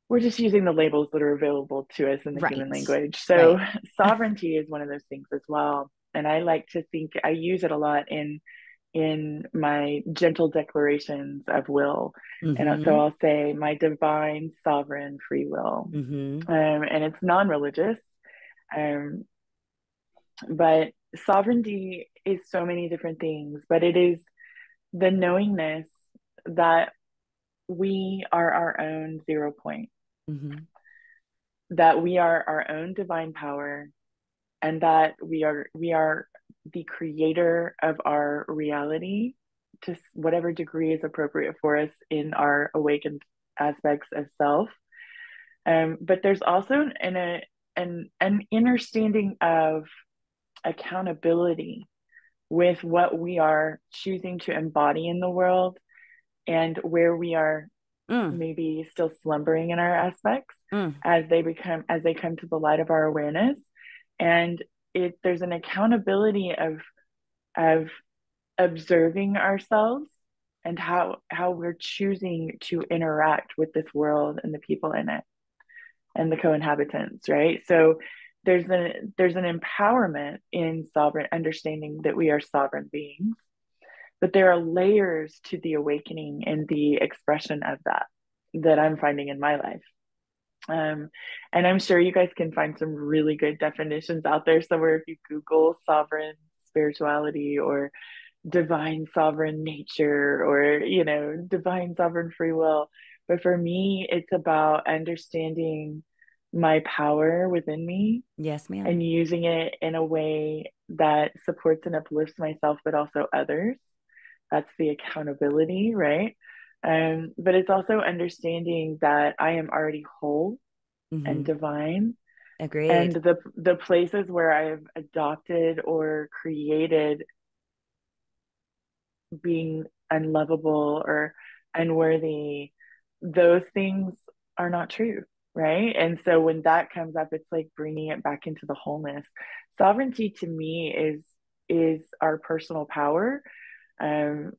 S1: we're just using the labels that are available to us in the human
S2: Right.
S1: language. So
S2: Right.
S1: sovereignty is one of those things as well. And I like to think I use it a lot in my gentle declarations of will. And so
S2: Mm-hmm.
S1: I'll say my divine sovereign free will.
S2: Mm-hmm.
S1: And it's non-religious. Um, but sovereignty is so many different things, but it is the knowingness that we are our own 0 point,
S2: Mm-hmm.
S1: that we are our own divine power, and that we are the creator of our reality to whatever degree is appropriate for us in our awakened aspects of self. But there's also an understanding of accountability with what we are choosing to embody in the world and where we are
S2: Mm,
S1: maybe still slumbering in our aspects
S2: mm.
S1: as they come to the light of our awareness. And there's an accountability of observing ourselves and how we're choosing to interact with this world and the people in it and the co-inhabitants, right? So there's an empowerment in sovereign understanding that we are sovereign beings, but there are layers to the awakening and the expression of that I'm finding in my life. Um, and I'm sure you guys can find some really good definitions out there somewhere if you Google sovereign spirituality or divine sovereign nature or, divine sovereign free will. But for me, it's about understanding my power within me
S2: Yes, ma'am.
S1: and using it in a way that supports and uplifts myself, but also others. That's the accountability, right? But it's also understanding that I am already whole and
S2: Hmm.
S1: divine. And
S2: Agreed.
S1: the places where I've adopted or created being unlovable or unworthy, those things are not true, right? And so when that comes up, it's like bringing it back into the wholeness. Sovereignty to me is our personal power, um,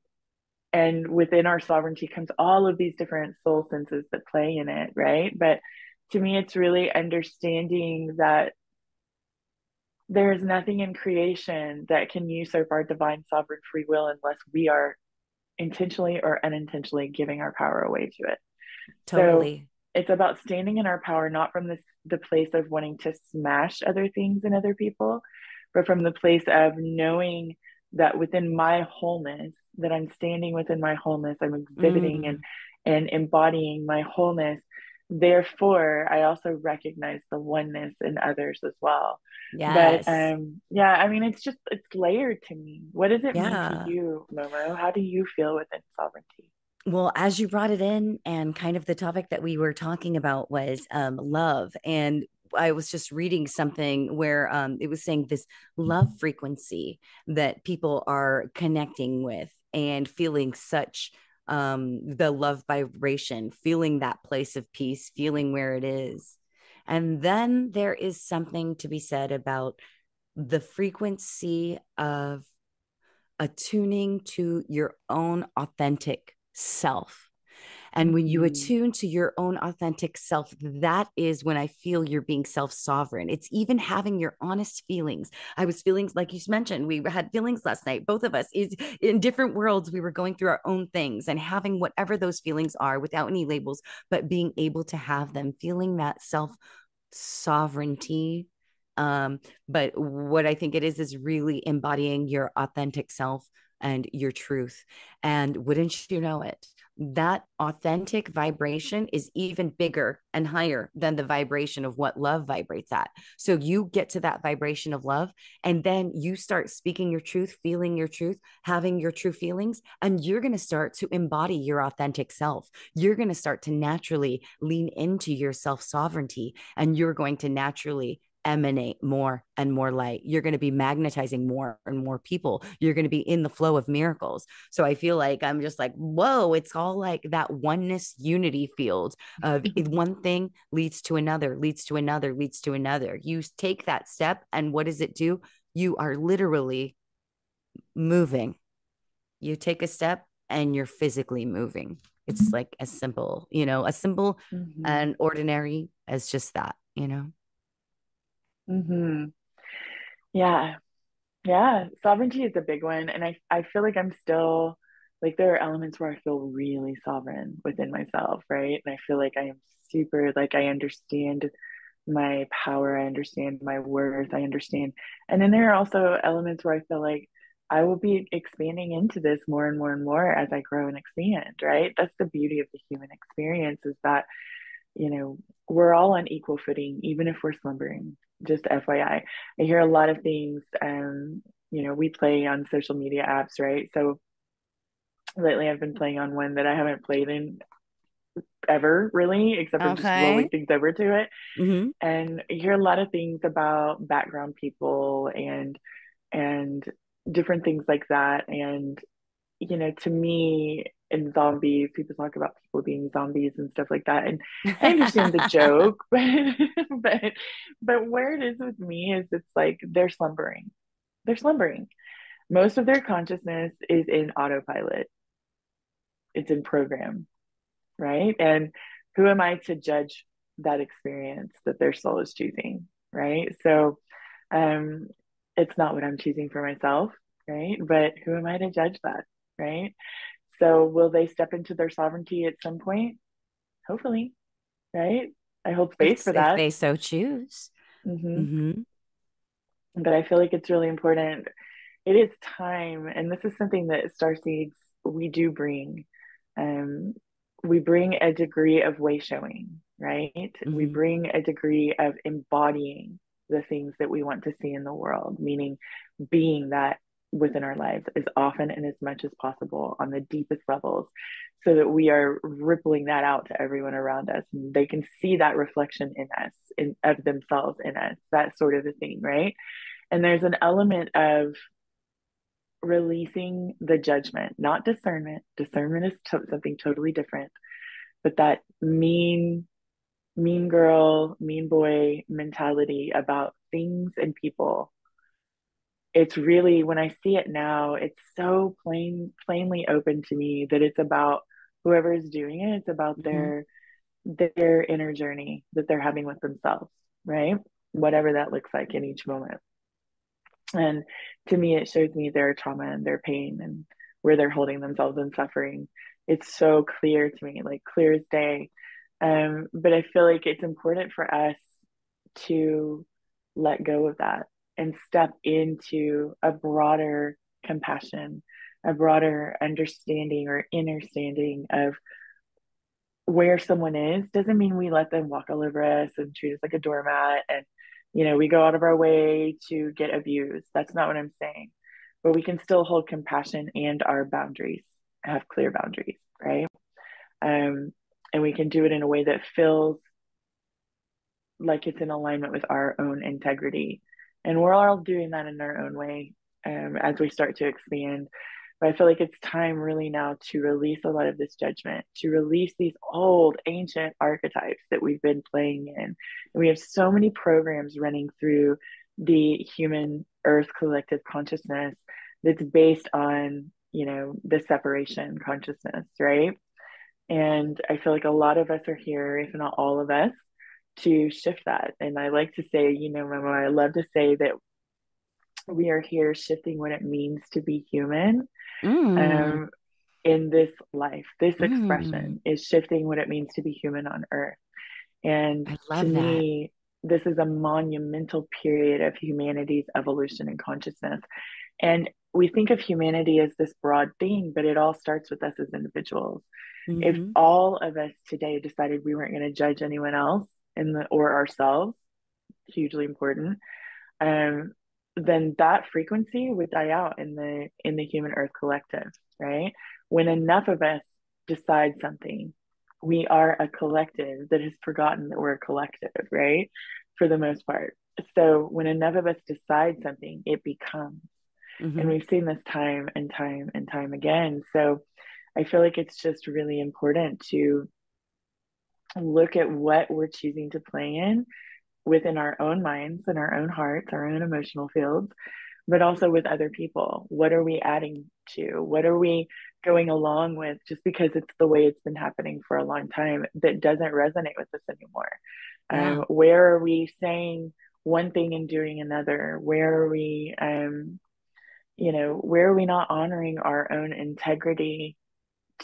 S1: and within our sovereignty comes all of these different soul senses that play in it, right? But to me, it's really understanding that there is nothing in creation that can usurp our divine sovereign free will unless we are intentionally or unintentionally giving our power away to it. So
S2: Totally.
S1: it's about standing in our power, not from the place of wanting to smash other things and other people, but from the place of knowing that within my wholeness, that I'm standing within my wholeness, I'm exhibiting
S2: Mm,
S1: and embodying my wholeness. Therefore, I also recognize the oneness in others as well. But
S2: yes.
S1: yeah, I mean, it's layered to me. What does it mean to
S2: Yeah.
S1: you, Momo? How do you feel within sovereignty?
S2: Well, as you brought it in, and kind of the topic that we were talking about was love. And I was just reading something where it was saying this love frequency that people are connecting with and feeling such the love vibration, feeling that place of peace, feeling where it is. And then there is something to be said about the frequency of attuning to your own authentic self. And when you
S1: Mm-hmm.
S2: attune to your own authentic self, that is when I feel you're being self sovereign. It's even having your honest feelings. I was feeling, like you mentioned, we had feelings last night, both of us, is in different worlds. We were going through our own things and having whatever those feelings are without any labels, but being able to have them, feeling that self sovereignty. Um, but what I think it is really embodying your authentic self and your truth. And wouldn't you know it? That authentic vibration is even bigger and higher than the vibration of what love vibrates at. So you get to that vibration of love, and then you start speaking your truth, feeling your truth, having your true feelings, and you're going to start to embody your authentic self. You're going to start to naturally lean into your self sovereignty, and you're going to naturally emanate more and more light. You're going to be magnetizing more and more people. You're going to be in the flow of miracles. So I feel like I'm just like, whoa, it's all like that oneness unity field of one thing leads to another, leads to another, leads to another. You take that step, and what does it do? You are literally moving. You take a step and you're physically moving. It's like as simple, as simple
S1: Mm-hmm.
S2: and ordinary as just that.
S1: Mm-hmm. Yeah. Yeah. Sovereignty is a big one. And I feel like I'm still like there are elements where I feel really sovereign within myself, right? And I feel like I am super like I understand my power, I understand my worth, I understand. And then there are also elements where I feel like I will be expanding into this more and more and more as I grow and expand, right? That's the beauty of the human experience is that you know, we're all on equal footing, even if we're slumbering. Just FYI, I hear a lot of things. We play on social media apps, right? So lately, I've been playing on one that I haven't played in ever, really, except for just rolling
S2: Okay.
S1: things over to it.
S2: Mm-hmm.
S1: And you hear a lot of things about background people and different things like that. And to me, in zombies, people talk about people being zombies and stuff like that. And I understand the joke, but but where it is with me is it's like they're slumbering. They're slumbering. Most of their consciousness is in autopilot. It's in program, right? And who am I to judge that experience that their soul is choosing, right? So um it's not what I'm choosing for myself, right? But who am I to judge that, right? So will they step into their sovereignty at some point? Hopefully, right? I hold space for
S2: If
S1: that.
S2: they so choose.
S1: Hmm.
S2: Mm-hmm.
S1: But I feel like it's really important. It is time, and this is something that Star Seeds we do bring. Um, we bring a degree of way showing, right? We
S2: Mm-hmm.
S1: bring a degree of embodying the things that we want to see in the world, meaning being that within our lives as often and as much as possible on the deepest levels, so that we are rippling that out to everyone around us and they can see that reflection in us, in of themselves in us, that sort of a thing, right? And there's an element of releasing the judgment, not discernment. Discernment is something totally different, but that mean girl, mean boy mentality about things and people. It's really, when I see it now, it's so plainly open to me that it's about whoever is doing it. It's about
S2: Mm-hmm.
S1: their inner journey that they're having with themselves, right? Whatever that looks like in each moment. And to me, it shows me their trauma and their pain and where they're holding themselves in suffering. It's so clear to me, like clear as day. But I feel like it's important for us to let go of that and step into a broader compassion, a broader understanding or understanding of where someone is. Doesn't mean we let them walk all over us and treat us like a doormat and we go out of our way to get abused. That's not what I'm saying. But we can still hold compassion and our boundaries, have clear boundaries, right? um and we can do it in a way that feels like it's in alignment with our own integrity. And we're all doing that in our own way, as we start to expand. But I feel like it's time really now to release a lot of this judgment, to release these old ancient archetypes that we've been playing in. And we have so many programs running through the human earth collective consciousness that's based on, the separation consciousness, right? And I feel like a lot of us are here, if not all of us, to shift that. And I like to say, Mama, I love to say that we are here shifting what it means to be human,
S2: Mm,
S1: um, in this life. This
S2: mm.
S1: expression is shifting what it means to be human on earth. And
S2: I
S1: to
S2: love that.
S1: me, this is a monumental period of humanity's evolution and consciousness. And we think of humanity as this broad thing, but it all starts with us as individuals. If
S2: Mm-hmm.
S1: all of us today decided we weren't going to judge anyone else or ourselves, hugely important, um, then that frequency would die out in the human earth collective, right? When enough of us decide something, we are a collective that has forgotten that we're a collective, right? For the most part. So when enough of us decide something, it becomes. And
S2: Mm-hmm.
S1: we've seen this time and time and time again. So I feel like it's just really important to look at what we're choosing to play in within our own minds and our own hearts, our own emotional fields, but also with other people. What are we adding to? What are we going along with just because it's the way it's been happening for a long time that doesn't resonate with us anymore?
S2: Yeah.
S1: Where are we saying one thing and doing another? Where are we, where are we not honoring our own integrity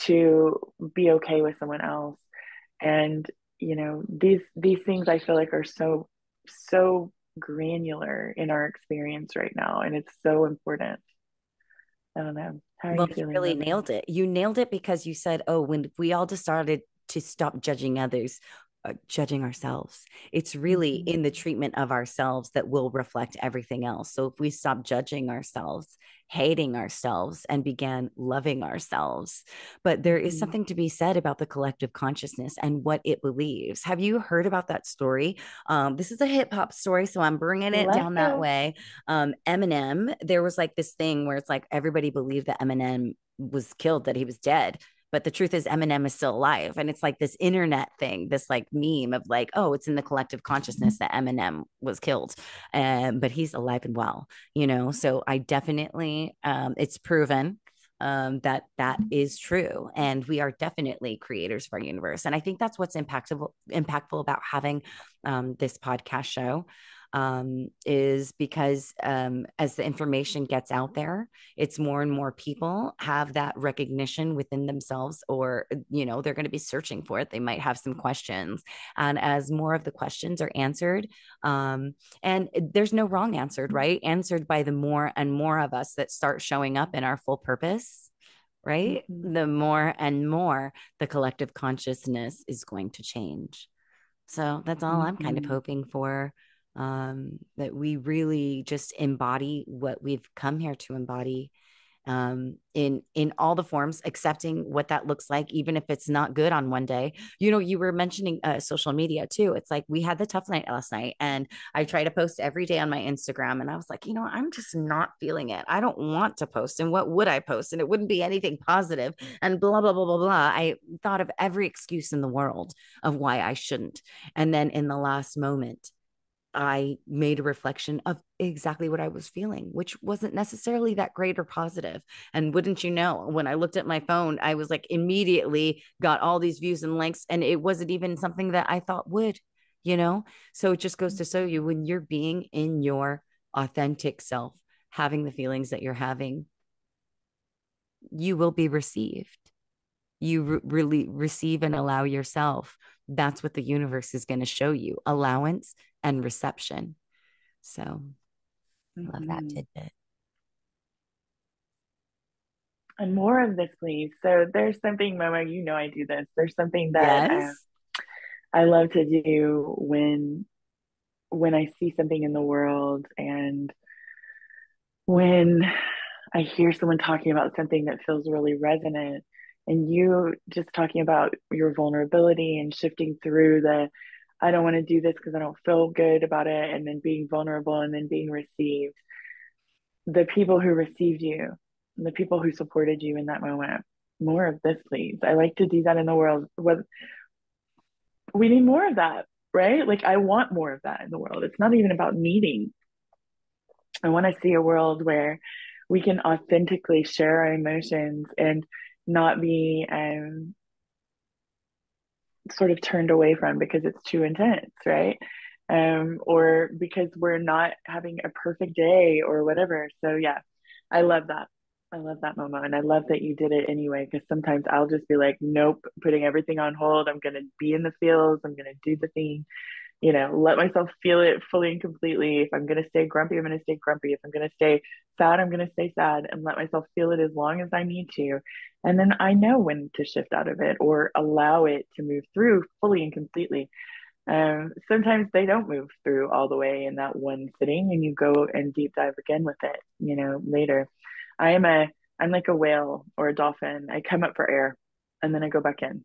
S1: to be okay with someone else? And these things I feel like are so granular in our experience right now, and it's so important. I don't know, how are
S2: Well,
S1: you
S2: you
S1: feeling,
S2: really
S1: Momo?
S2: nailed it. You nailed it because you said, oh, when we all decided to stop judging others, judging ourselves, it's really
S1: Mm-hmm.
S2: in the treatment of ourselves that will reflect everything else. So if we stop judging ourselves, hating ourselves, and began loving ourselves, but there is
S1: Mm-hmm.
S2: something to be said about the collective consciousness and what it believes. Have you heard about that story? This is a hip hop story, so I'm bringing it
S1: Let's
S2: down that
S1: go.
S2: way. Eminem, there was like this thing where it's like everybody believed that Eminem was killed, that he was dead. But the truth is, Eminem is still alive. And it's like this internet thing, this like meme of like, oh, it's in the collective consciousness that Eminem was killed. But he's alive and well, you know? So I definitely, it's proven that that is true, and we are definitely creators of our universe. And I think that's what's impactful about having this podcast show. is because as the information gets out there, it's more and more people have that recognition within themselves, or, they're going to be searching for it. They might have some questions. And as more of the questions are answered, and there's no wrong answered, right? Answered by the more and more of us that start showing up in our full purpose, right?
S1: Mm-hmm.
S2: The more and more the collective consciousness is going to change. So that's all I'm kind of
S1: Mm-hmm.
S2: hoping for, that we really just embody what we've come here to embody, in all the forms, accepting what that looks like, even if it's not good on one day. You were mentioning social media too. It's like we had the tough night last night, and I try to post every day on my Instagram, and I was like, I'm just not feeling it. I don't want to post, and what would I post? And it wouldn't be anything positive, and blah blah blah blah blah. I thought of every excuse in the world of why I shouldn't, and then in the last moment, I made a reflection of exactly what I was feeling, which wasn't necessarily that great or positive. And wouldn't you know, when I looked at my phone, I was like, immediately got all these views and likes, and it wasn't even something that I thought would. So it just goes to show you, when you're being in your authentic self, having the feelings that you're having, you will be received. You really receive and allow yourself. That's what the universe is going to show you: allowance and reception. So I love that
S1: Mm-hmm.
S2: tidbit.
S1: And more of this, please. So there's something, Momo, I do this. There's something that
S2: Yes.
S1: I love to do when I see something in the world, and when I hear someone talking about something that feels really resonant, and you just talking about your vulnerability and shifting through the, I don't want to do this because I don't feel good about it, and then being vulnerable and then being received. The people who received you, the people who supported you in that moment, more of this, please. I like to do that in the world. We need more of that, right? Like, I want more of that in the world. It's not even about needing. I want to see a world where we can authentically share our emotions and not be sort of turned away from because it's too intense, right? Or because we're not having a perfect day or whatever. So yeah, I love that. I love that, Momo. And I love that you did it anyway, because sometimes I'll just be like, nope, putting everything on hold. I'm going to be in the fields. I'm going to do the thing, let myself feel it fully and completely. If I'm going to stay grumpy, I'm going to stay grumpy. If I'm going to stay sad, I'm going to stay sad, and let myself feel it as long as I need to. And then I know when to shift out of it or allow it to move through fully and completely. Sometimes they don't move through all the way in that one sitting, and you go and deep dive again with it, later. I'm like a whale or a dolphin. I come up for air and then I go back in.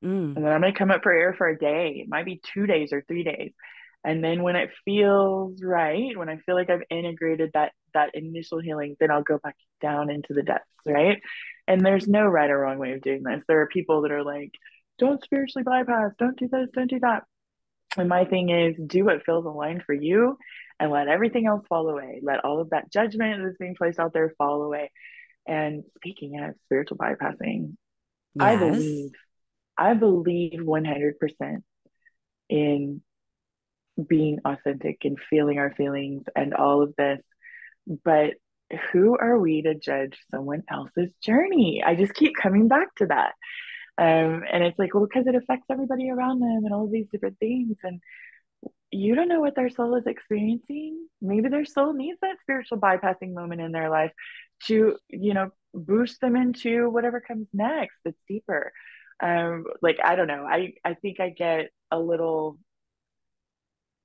S2: Mm.
S1: And then I'm going to come up for air for a day. It might be 2 days or 3 days. And then when it feels right, when I feel like I've integrated that initial healing, then I'll go back down into the depths, right? And there's no right or wrong way of doing this. There are people that are like, don't spiritually bypass, don't do this, don't do that. And my thing is, do what feels aligned for you and let everything else fall away. Let all of that judgment that's being placed out there fall away. And speaking of spiritual bypassing, I
S2: Yes.
S1: believe I believe 100% in being authentic and feeling our feelings and all of this. But who are we to judge someone else's journey? I just keep coming back to that. And it's like, well, because it affects everybody around them and all of these different things. And you don't know what their soul is experiencing. Maybe their soul needs that spiritual bypassing moment in their life to, boost them into whatever comes next that's deeper. Like, I don't know. I think I get a little,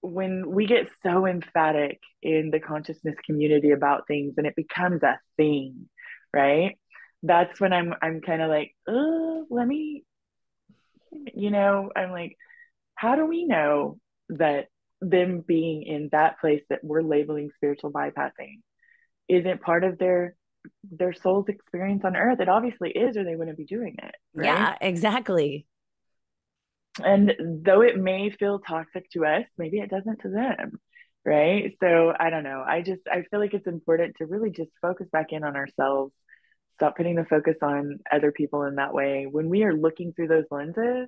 S1: when we get so emphatic in the consciousness community about things and it becomes a thing, right? That's when I'm kind of like, oh, let me, I'm like, how do we know that them being in that place that we're labeling spiritual bypassing isn't part of their soul's experience on earth? It obviously is, or they wouldn't be doing it, right?
S2: Yeah, exactly.
S1: And though it may feel toxic to us, maybe it doesn't to them, right? So I don't know. I feel like it's important to really just focus back in on ourselves, stop putting the focus on other people in that way. When we are looking through those lenses,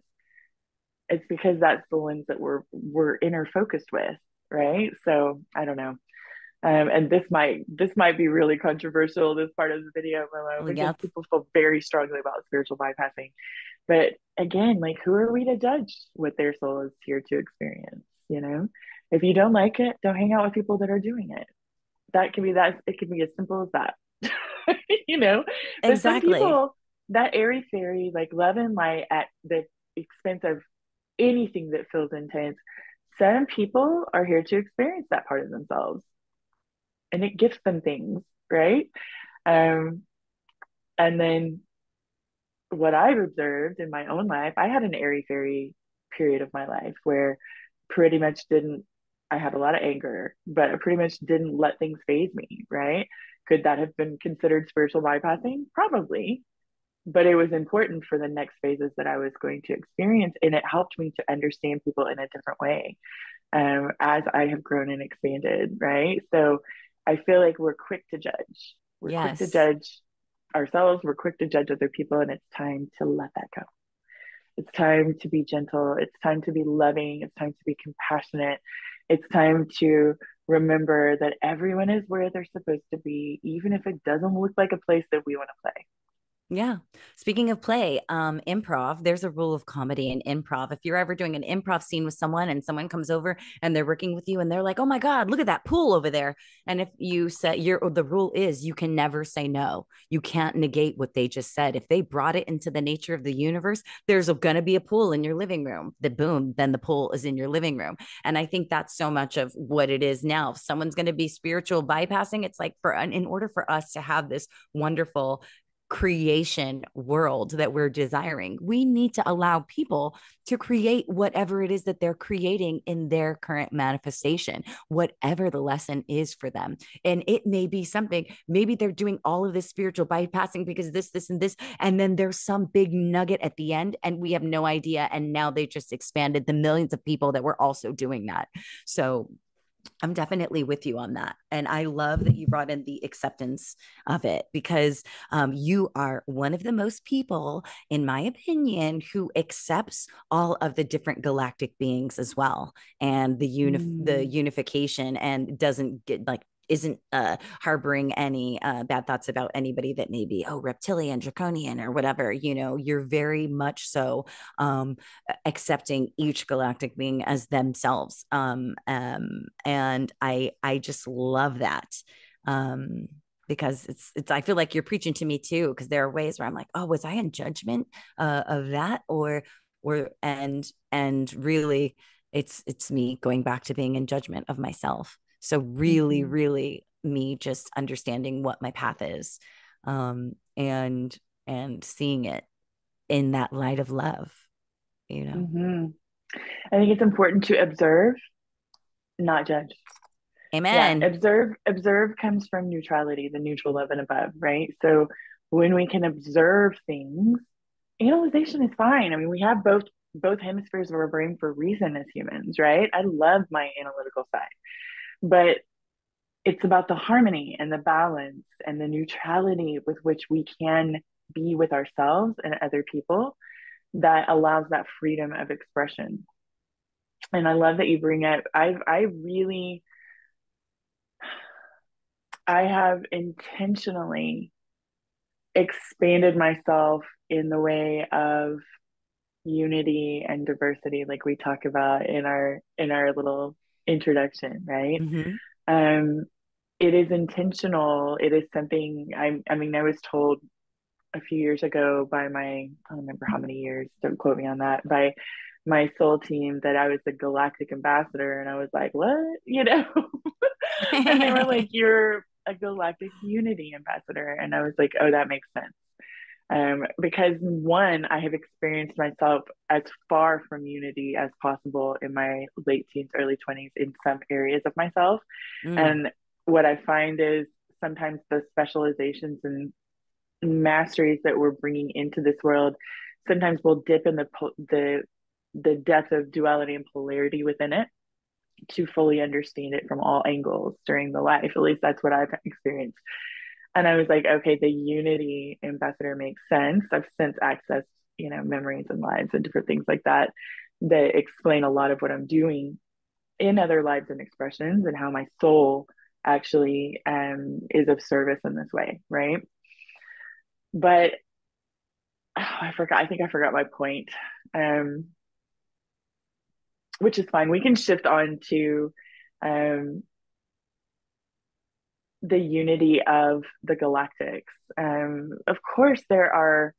S1: it's because that's the lens that we're inner focused with, right? So I don't know. And this might be really controversial, this part of the video, Momo,
S2: Well,
S1: because
S2: yeah,
S1: people feel very strongly about spiritual bypassing. But again, like, who are we to judge what their soul is here to experience? You know, if you don't like it, don't hang out with people that are doing it. That can be that. It can be as simple as that. you know, but some
S2: exactly.
S1: people, that airy fairy, like love and light at the expense of anything that feels intense. Some people are here to experience that part of themselves, and it gives them things, right? Um, and then what I've observed in my own life, I had an airy fairy period of my life where pretty much didn't, I had a lot of anger, but I pretty much didn't let things phase me, right? Could that have been considered spiritual bypassing? Probably, but it was important for the next phases that I was going to experience. And it helped me to understand people in a different way, as I have grown and expanded, right? So I feel like we're quick to judge. We're quick to
S2: Yes.
S1: judge ourselves, we're quick to judge other people, and it's time to let that go. It's time to be gentle. It's time to be loving. It's time to be compassionate. It's time to remember that everyone is where they're supposed to be, even if it doesn't look like a place that we want to play.
S2: Yeah. Speaking of play, improv, there's a rule of comedy in improv. If you're ever doing an improv scene with someone and someone comes over and they're working with you and they're like, "Oh my God, look at that pool over there." And if you say the rule is you can never say no. You can't negate what they just said. If they brought it into the nature of the universe, there's going to be a pool in your living room. The boom, then the pool is in your living room. And I think that's so much of what it is now. If someone's going to be spiritual bypassing, it's like in order for us to have this wonderful creation world that we're desiring. We need to allow people to create whatever it is that they're creating in their current manifestation, whatever the lesson is for them. And it may be something, maybe they're doing all of this spiritual bypassing because this, and this, and then there's some big nugget at the end, and we have no idea. And now they just expanded the millions of people that were also doing that. So I'm definitely with you on that. And I love that you brought in the acceptance of it because you are one of the most people, in my opinion, who accepts all of the different galactic beings as well and the
S1: Mm.
S2: unification and doesn't get like isn't harboring any bad thoughts about anybody that may be reptilian draconian or whatever. You're very much so um, accepting each galactic being as themselves. And I just love that. Um, because it's I feel like you're preaching to me too, because there are ways where I'm like, oh, was I in judgment of that? And really it's me going back to being in judgment of myself. So really,
S1: Mm-hmm.
S2: really me just understanding what my path is, and seeing it in that light of love, you know.
S1: Mm-hmm. I think it's important to observe, not judge. Yeah,
S2: Amen.
S1: observe comes from neutrality, the neutral love and above, right? So when we can observe things, analyzation is fine. I mean, we have both hemispheres of our brain for a reason as humans, right? I love my analytical side, but it's about the harmony and the balance and the neutrality with which we can be with ourselves and other people that allows that freedom of expression. And I love that you bring up, I have intentionally expanded myself in the way of unity and diversity, like we talk about in our little introduction, right?
S2: Mm-hmm.
S1: um it is intentional. It is something I mean, I was told a few years ago by my, I don't remember how many years, don't quote me on that, by my soul team that I was the galactic ambassador. And I was like, what? And they were like, you're a galactic unity ambassador. And I was like, oh, that makes sense. Because one, I have experienced myself as far from unity as possible in my late teens, early 20s in some areas of myself.
S2: Mm.
S1: And what I find is sometimes the specializations and masteries that we're bringing into this world sometimes we'll dip in the depth of duality and polarity within it to fully understand it from all angles during the life. At least that's what I've experienced. And I was like, okay, the unity ambassador makes sense. I've since accessed, memories and lives and different things like that. that explain a lot of what I'm doing in other lives and expressions, and how my soul actually is of service in this way, right? But I forgot. I think I forgot my point, um, which is fine. We can shift on to um, the unity of the galactics. Of course, there are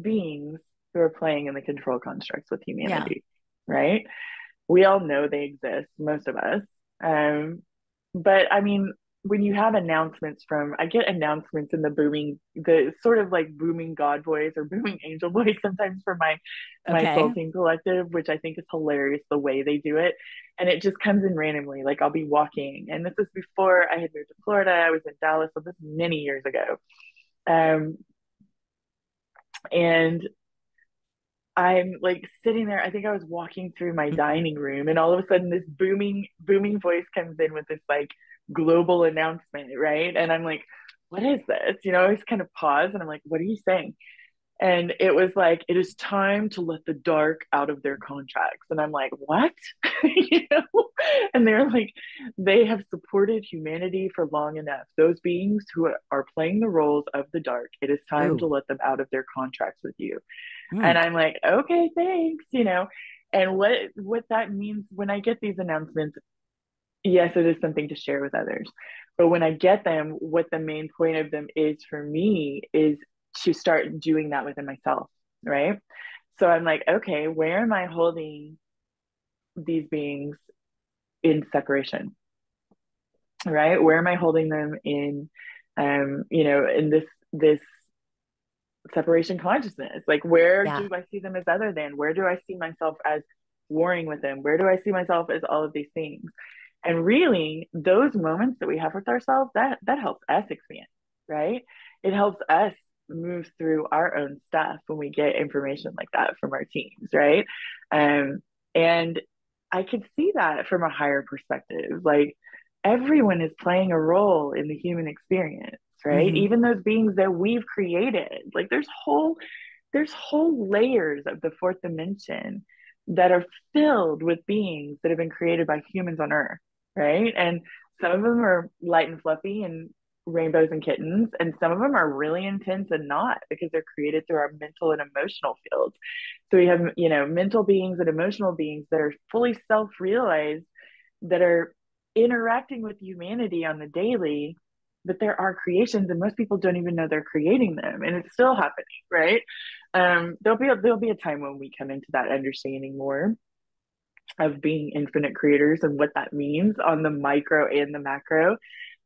S1: beings who are playing in the control constructs with
S2: Yeah.
S1: humanity, right? We all know they exist, most of us. Um, but I mean, when you have announcements from, I get announcements in the sort of like booming God voice or booming angel voice sometimes from my
S2: Okay.
S1: Soul Team Collective, which I think is hilarious the way they do it. And it just comes in randomly. Like I'll be walking, and this is before I had moved to Florida. I was in Dallas, so this many years ago. Um, and I'm like sitting there. I think I was walking through my dining room, and all of a sudden, this booming voice comes in with this like global announcement, right? And I'm like, what is this? I always kind of pause and I'm like, what are you saying? And it was like, it is time to let the dark out of their contracts. And I'm like, what? you know? And they're like, they have supported humanity for long enough. Those beings who are playing the roles of the dark, it is time to
S2: Ooh.
S1: let them out of their contracts with you. And
S2: Mm.
S1: I'm like, okay, thanks. And what that means when I get these announcements, yes, it is something to share with others. But when I get them, what the main point of them is for me is to start doing that within myself, right? So I'm like, okay, where am I holding these beings in separation, right? Where am I holding them in this separation consciousness? Like, where
S2: Yeah.
S1: do I see them as other than? Where do I see myself as warring with them? Where do I see myself as all of these things? And really, those moments that we have with ourselves, that helps us expand, right? It helps us move through our own stuff when we get information like that from our teams, right? Um, and I could see that from a higher perspective. Like everyone is playing a role in the human experience, right?
S2: Mm-hmm.
S1: Even those beings that we've created. Like there's whole layers of the fourth dimension that are filled with beings that have been created by humans on Earth, right? And some of them are light and fluffy and rainbows and kittens, and some of them are really intense and not, because they're created through our mental and emotional fields. So we have, mental beings and emotional beings that are fully self-realized, that are interacting with humanity on the daily, but there are creations and most people don't even know they're creating them, and it's still happening, right? There'll be a time when we come into that understanding more of being infinite creators and what that means on the micro and the macro.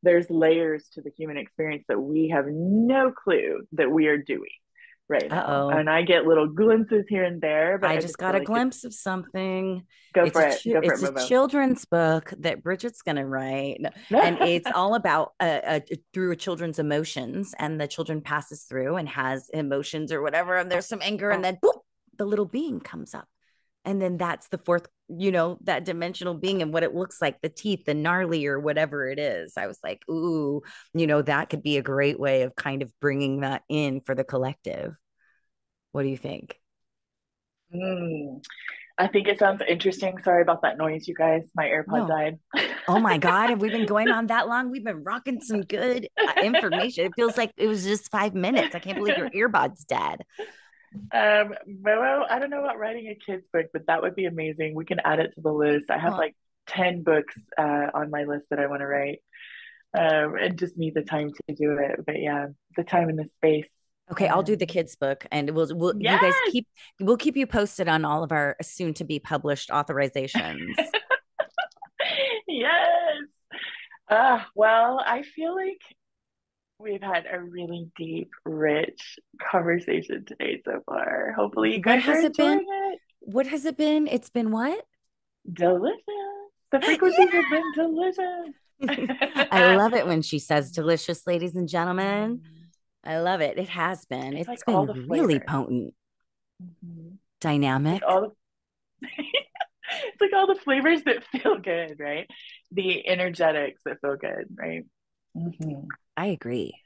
S1: There's layers to the human experience that we have no clue that we are doing right now.
S2: Uh-oh.
S1: And I get little glimpses here and there, but
S2: I
S1: I
S2: just
S1: just
S2: got
S1: feel
S2: a
S1: like it's
S2: glimpse of something.
S1: go for it. Go for it,
S2: It's a
S1: Momo.
S2: children's book that Bridget's gonna write, and it's all about through a children's emotions, and the children passes through and has emotions or whatever, and there's some anger, and then boop, the little being comes up, and then that's the fourth, that dimensional being and what it looks like, the teeth, the gnarly or whatever it is. I was like, ooh, that could be a great way of kind of bringing that in for the collective. What do you think?
S1: Mm, I think it sounds interesting. Sorry about that noise, you guys. My AirPod
S2: No.
S1: died.
S2: Oh my God, have we been going on that long? We've been rocking some good information. It feels like it was just 5 minutes. I can't believe your earbud's dead.
S1: Momo, I don't know about writing a kid's book, but that would be amazing. We can add it to the list. I have
S2: Well,
S1: like 10 books on my list that I want to write, and just need the time to do it. But yeah, the time and the space.
S2: okay, I'll do the
S1: Um,
S2: kids' book, and we'll you guys
S1: yes,
S2: we'll keep you posted on all of our soon to be published authorizations.
S1: yes. Well, I feel like we've had a really deep, rich conversation today so far. Hopefully, you
S2: What
S1: guys are
S2: has it been?
S1: enjoying it.
S2: What has it been? It's been what?
S1: Delicious. The frequencies have been delicious.
S2: I love it when she says delicious, ladies and gentlemen.
S1: Mm,
S2: I love it. It has been.
S1: it's like
S2: It's
S1: all
S2: been
S1: the
S2: really
S1: flavors.
S2: potent,
S1: Mhm. It's like
S2: dynamic.
S1: all the it's like all the flavors that feel good, right? The energetics that feel good, right? Hmm.
S2: I agree.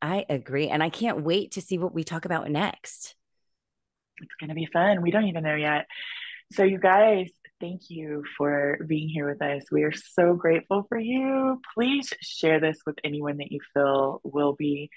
S2: I agree. And I can't wait to see what we talk about next.
S1: It's gonna be fun. We don't even know yet. So, you guys, thank you for being here with us. We are so grateful for you. Please share this with anyone that you feel will be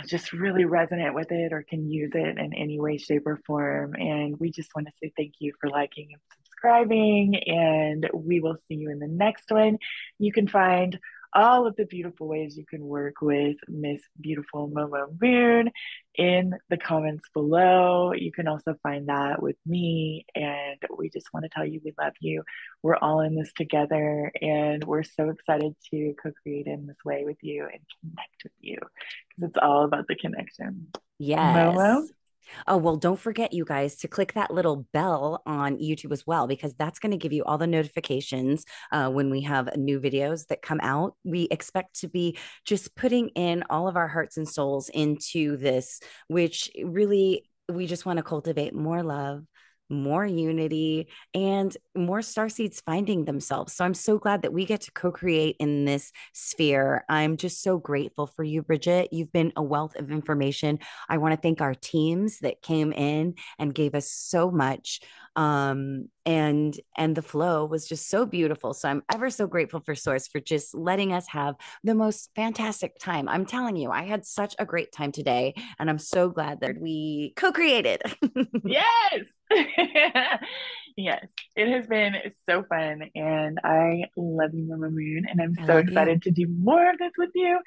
S1: just really resonant with it or can use it in any way, shape, or form. And we just want to say thank you for liking and subscribing. And we will see you in the next one. You can find all of the beautiful ways you can work with Miss Beautiful Momo Moon in the comments below. You can also find that with me. And we just want to tell you we love you. We're all in this together. And we're so excited to co create in this way with you and connect with you because it's all about the connection. Momo?
S2: Yes. Oh, well, don't forget, you guys, to click that little bell on YouTube as well, because that's going to give you all the notifications when we have new videos that come out. We expect to be just putting in all of our hearts and souls into this, which really, we just want to cultivate more love, more unity, and more starseeds finding themselves. So I'm so glad that we get to co-create in this sphere. I'm just so grateful for you, Bridget. You've been a wealth of information. I want to thank our teams that came in and gave us so much. And the flow was just so beautiful. So I'm ever so grateful for Source for just letting us have the most fantastic time. I'm telling you, I had such a great time today, and I'm so glad that we co-created.
S1: Yes. Yes. It has been so fun. And I love you, Mama Moon. And I'm
S2: I
S1: so
S2: love you.
S1: excited to do more of this with you.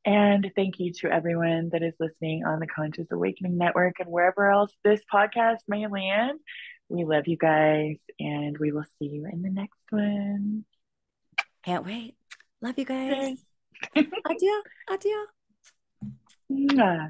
S1: And thank you to everyone that is listening on the Conscious Awakening Network and wherever else this podcast may land. We love you guys, and we will see you in the next one.
S2: Can't wait. Love you guys.
S1: Okay.
S2: Adieu. Adieu.
S1: Mwah.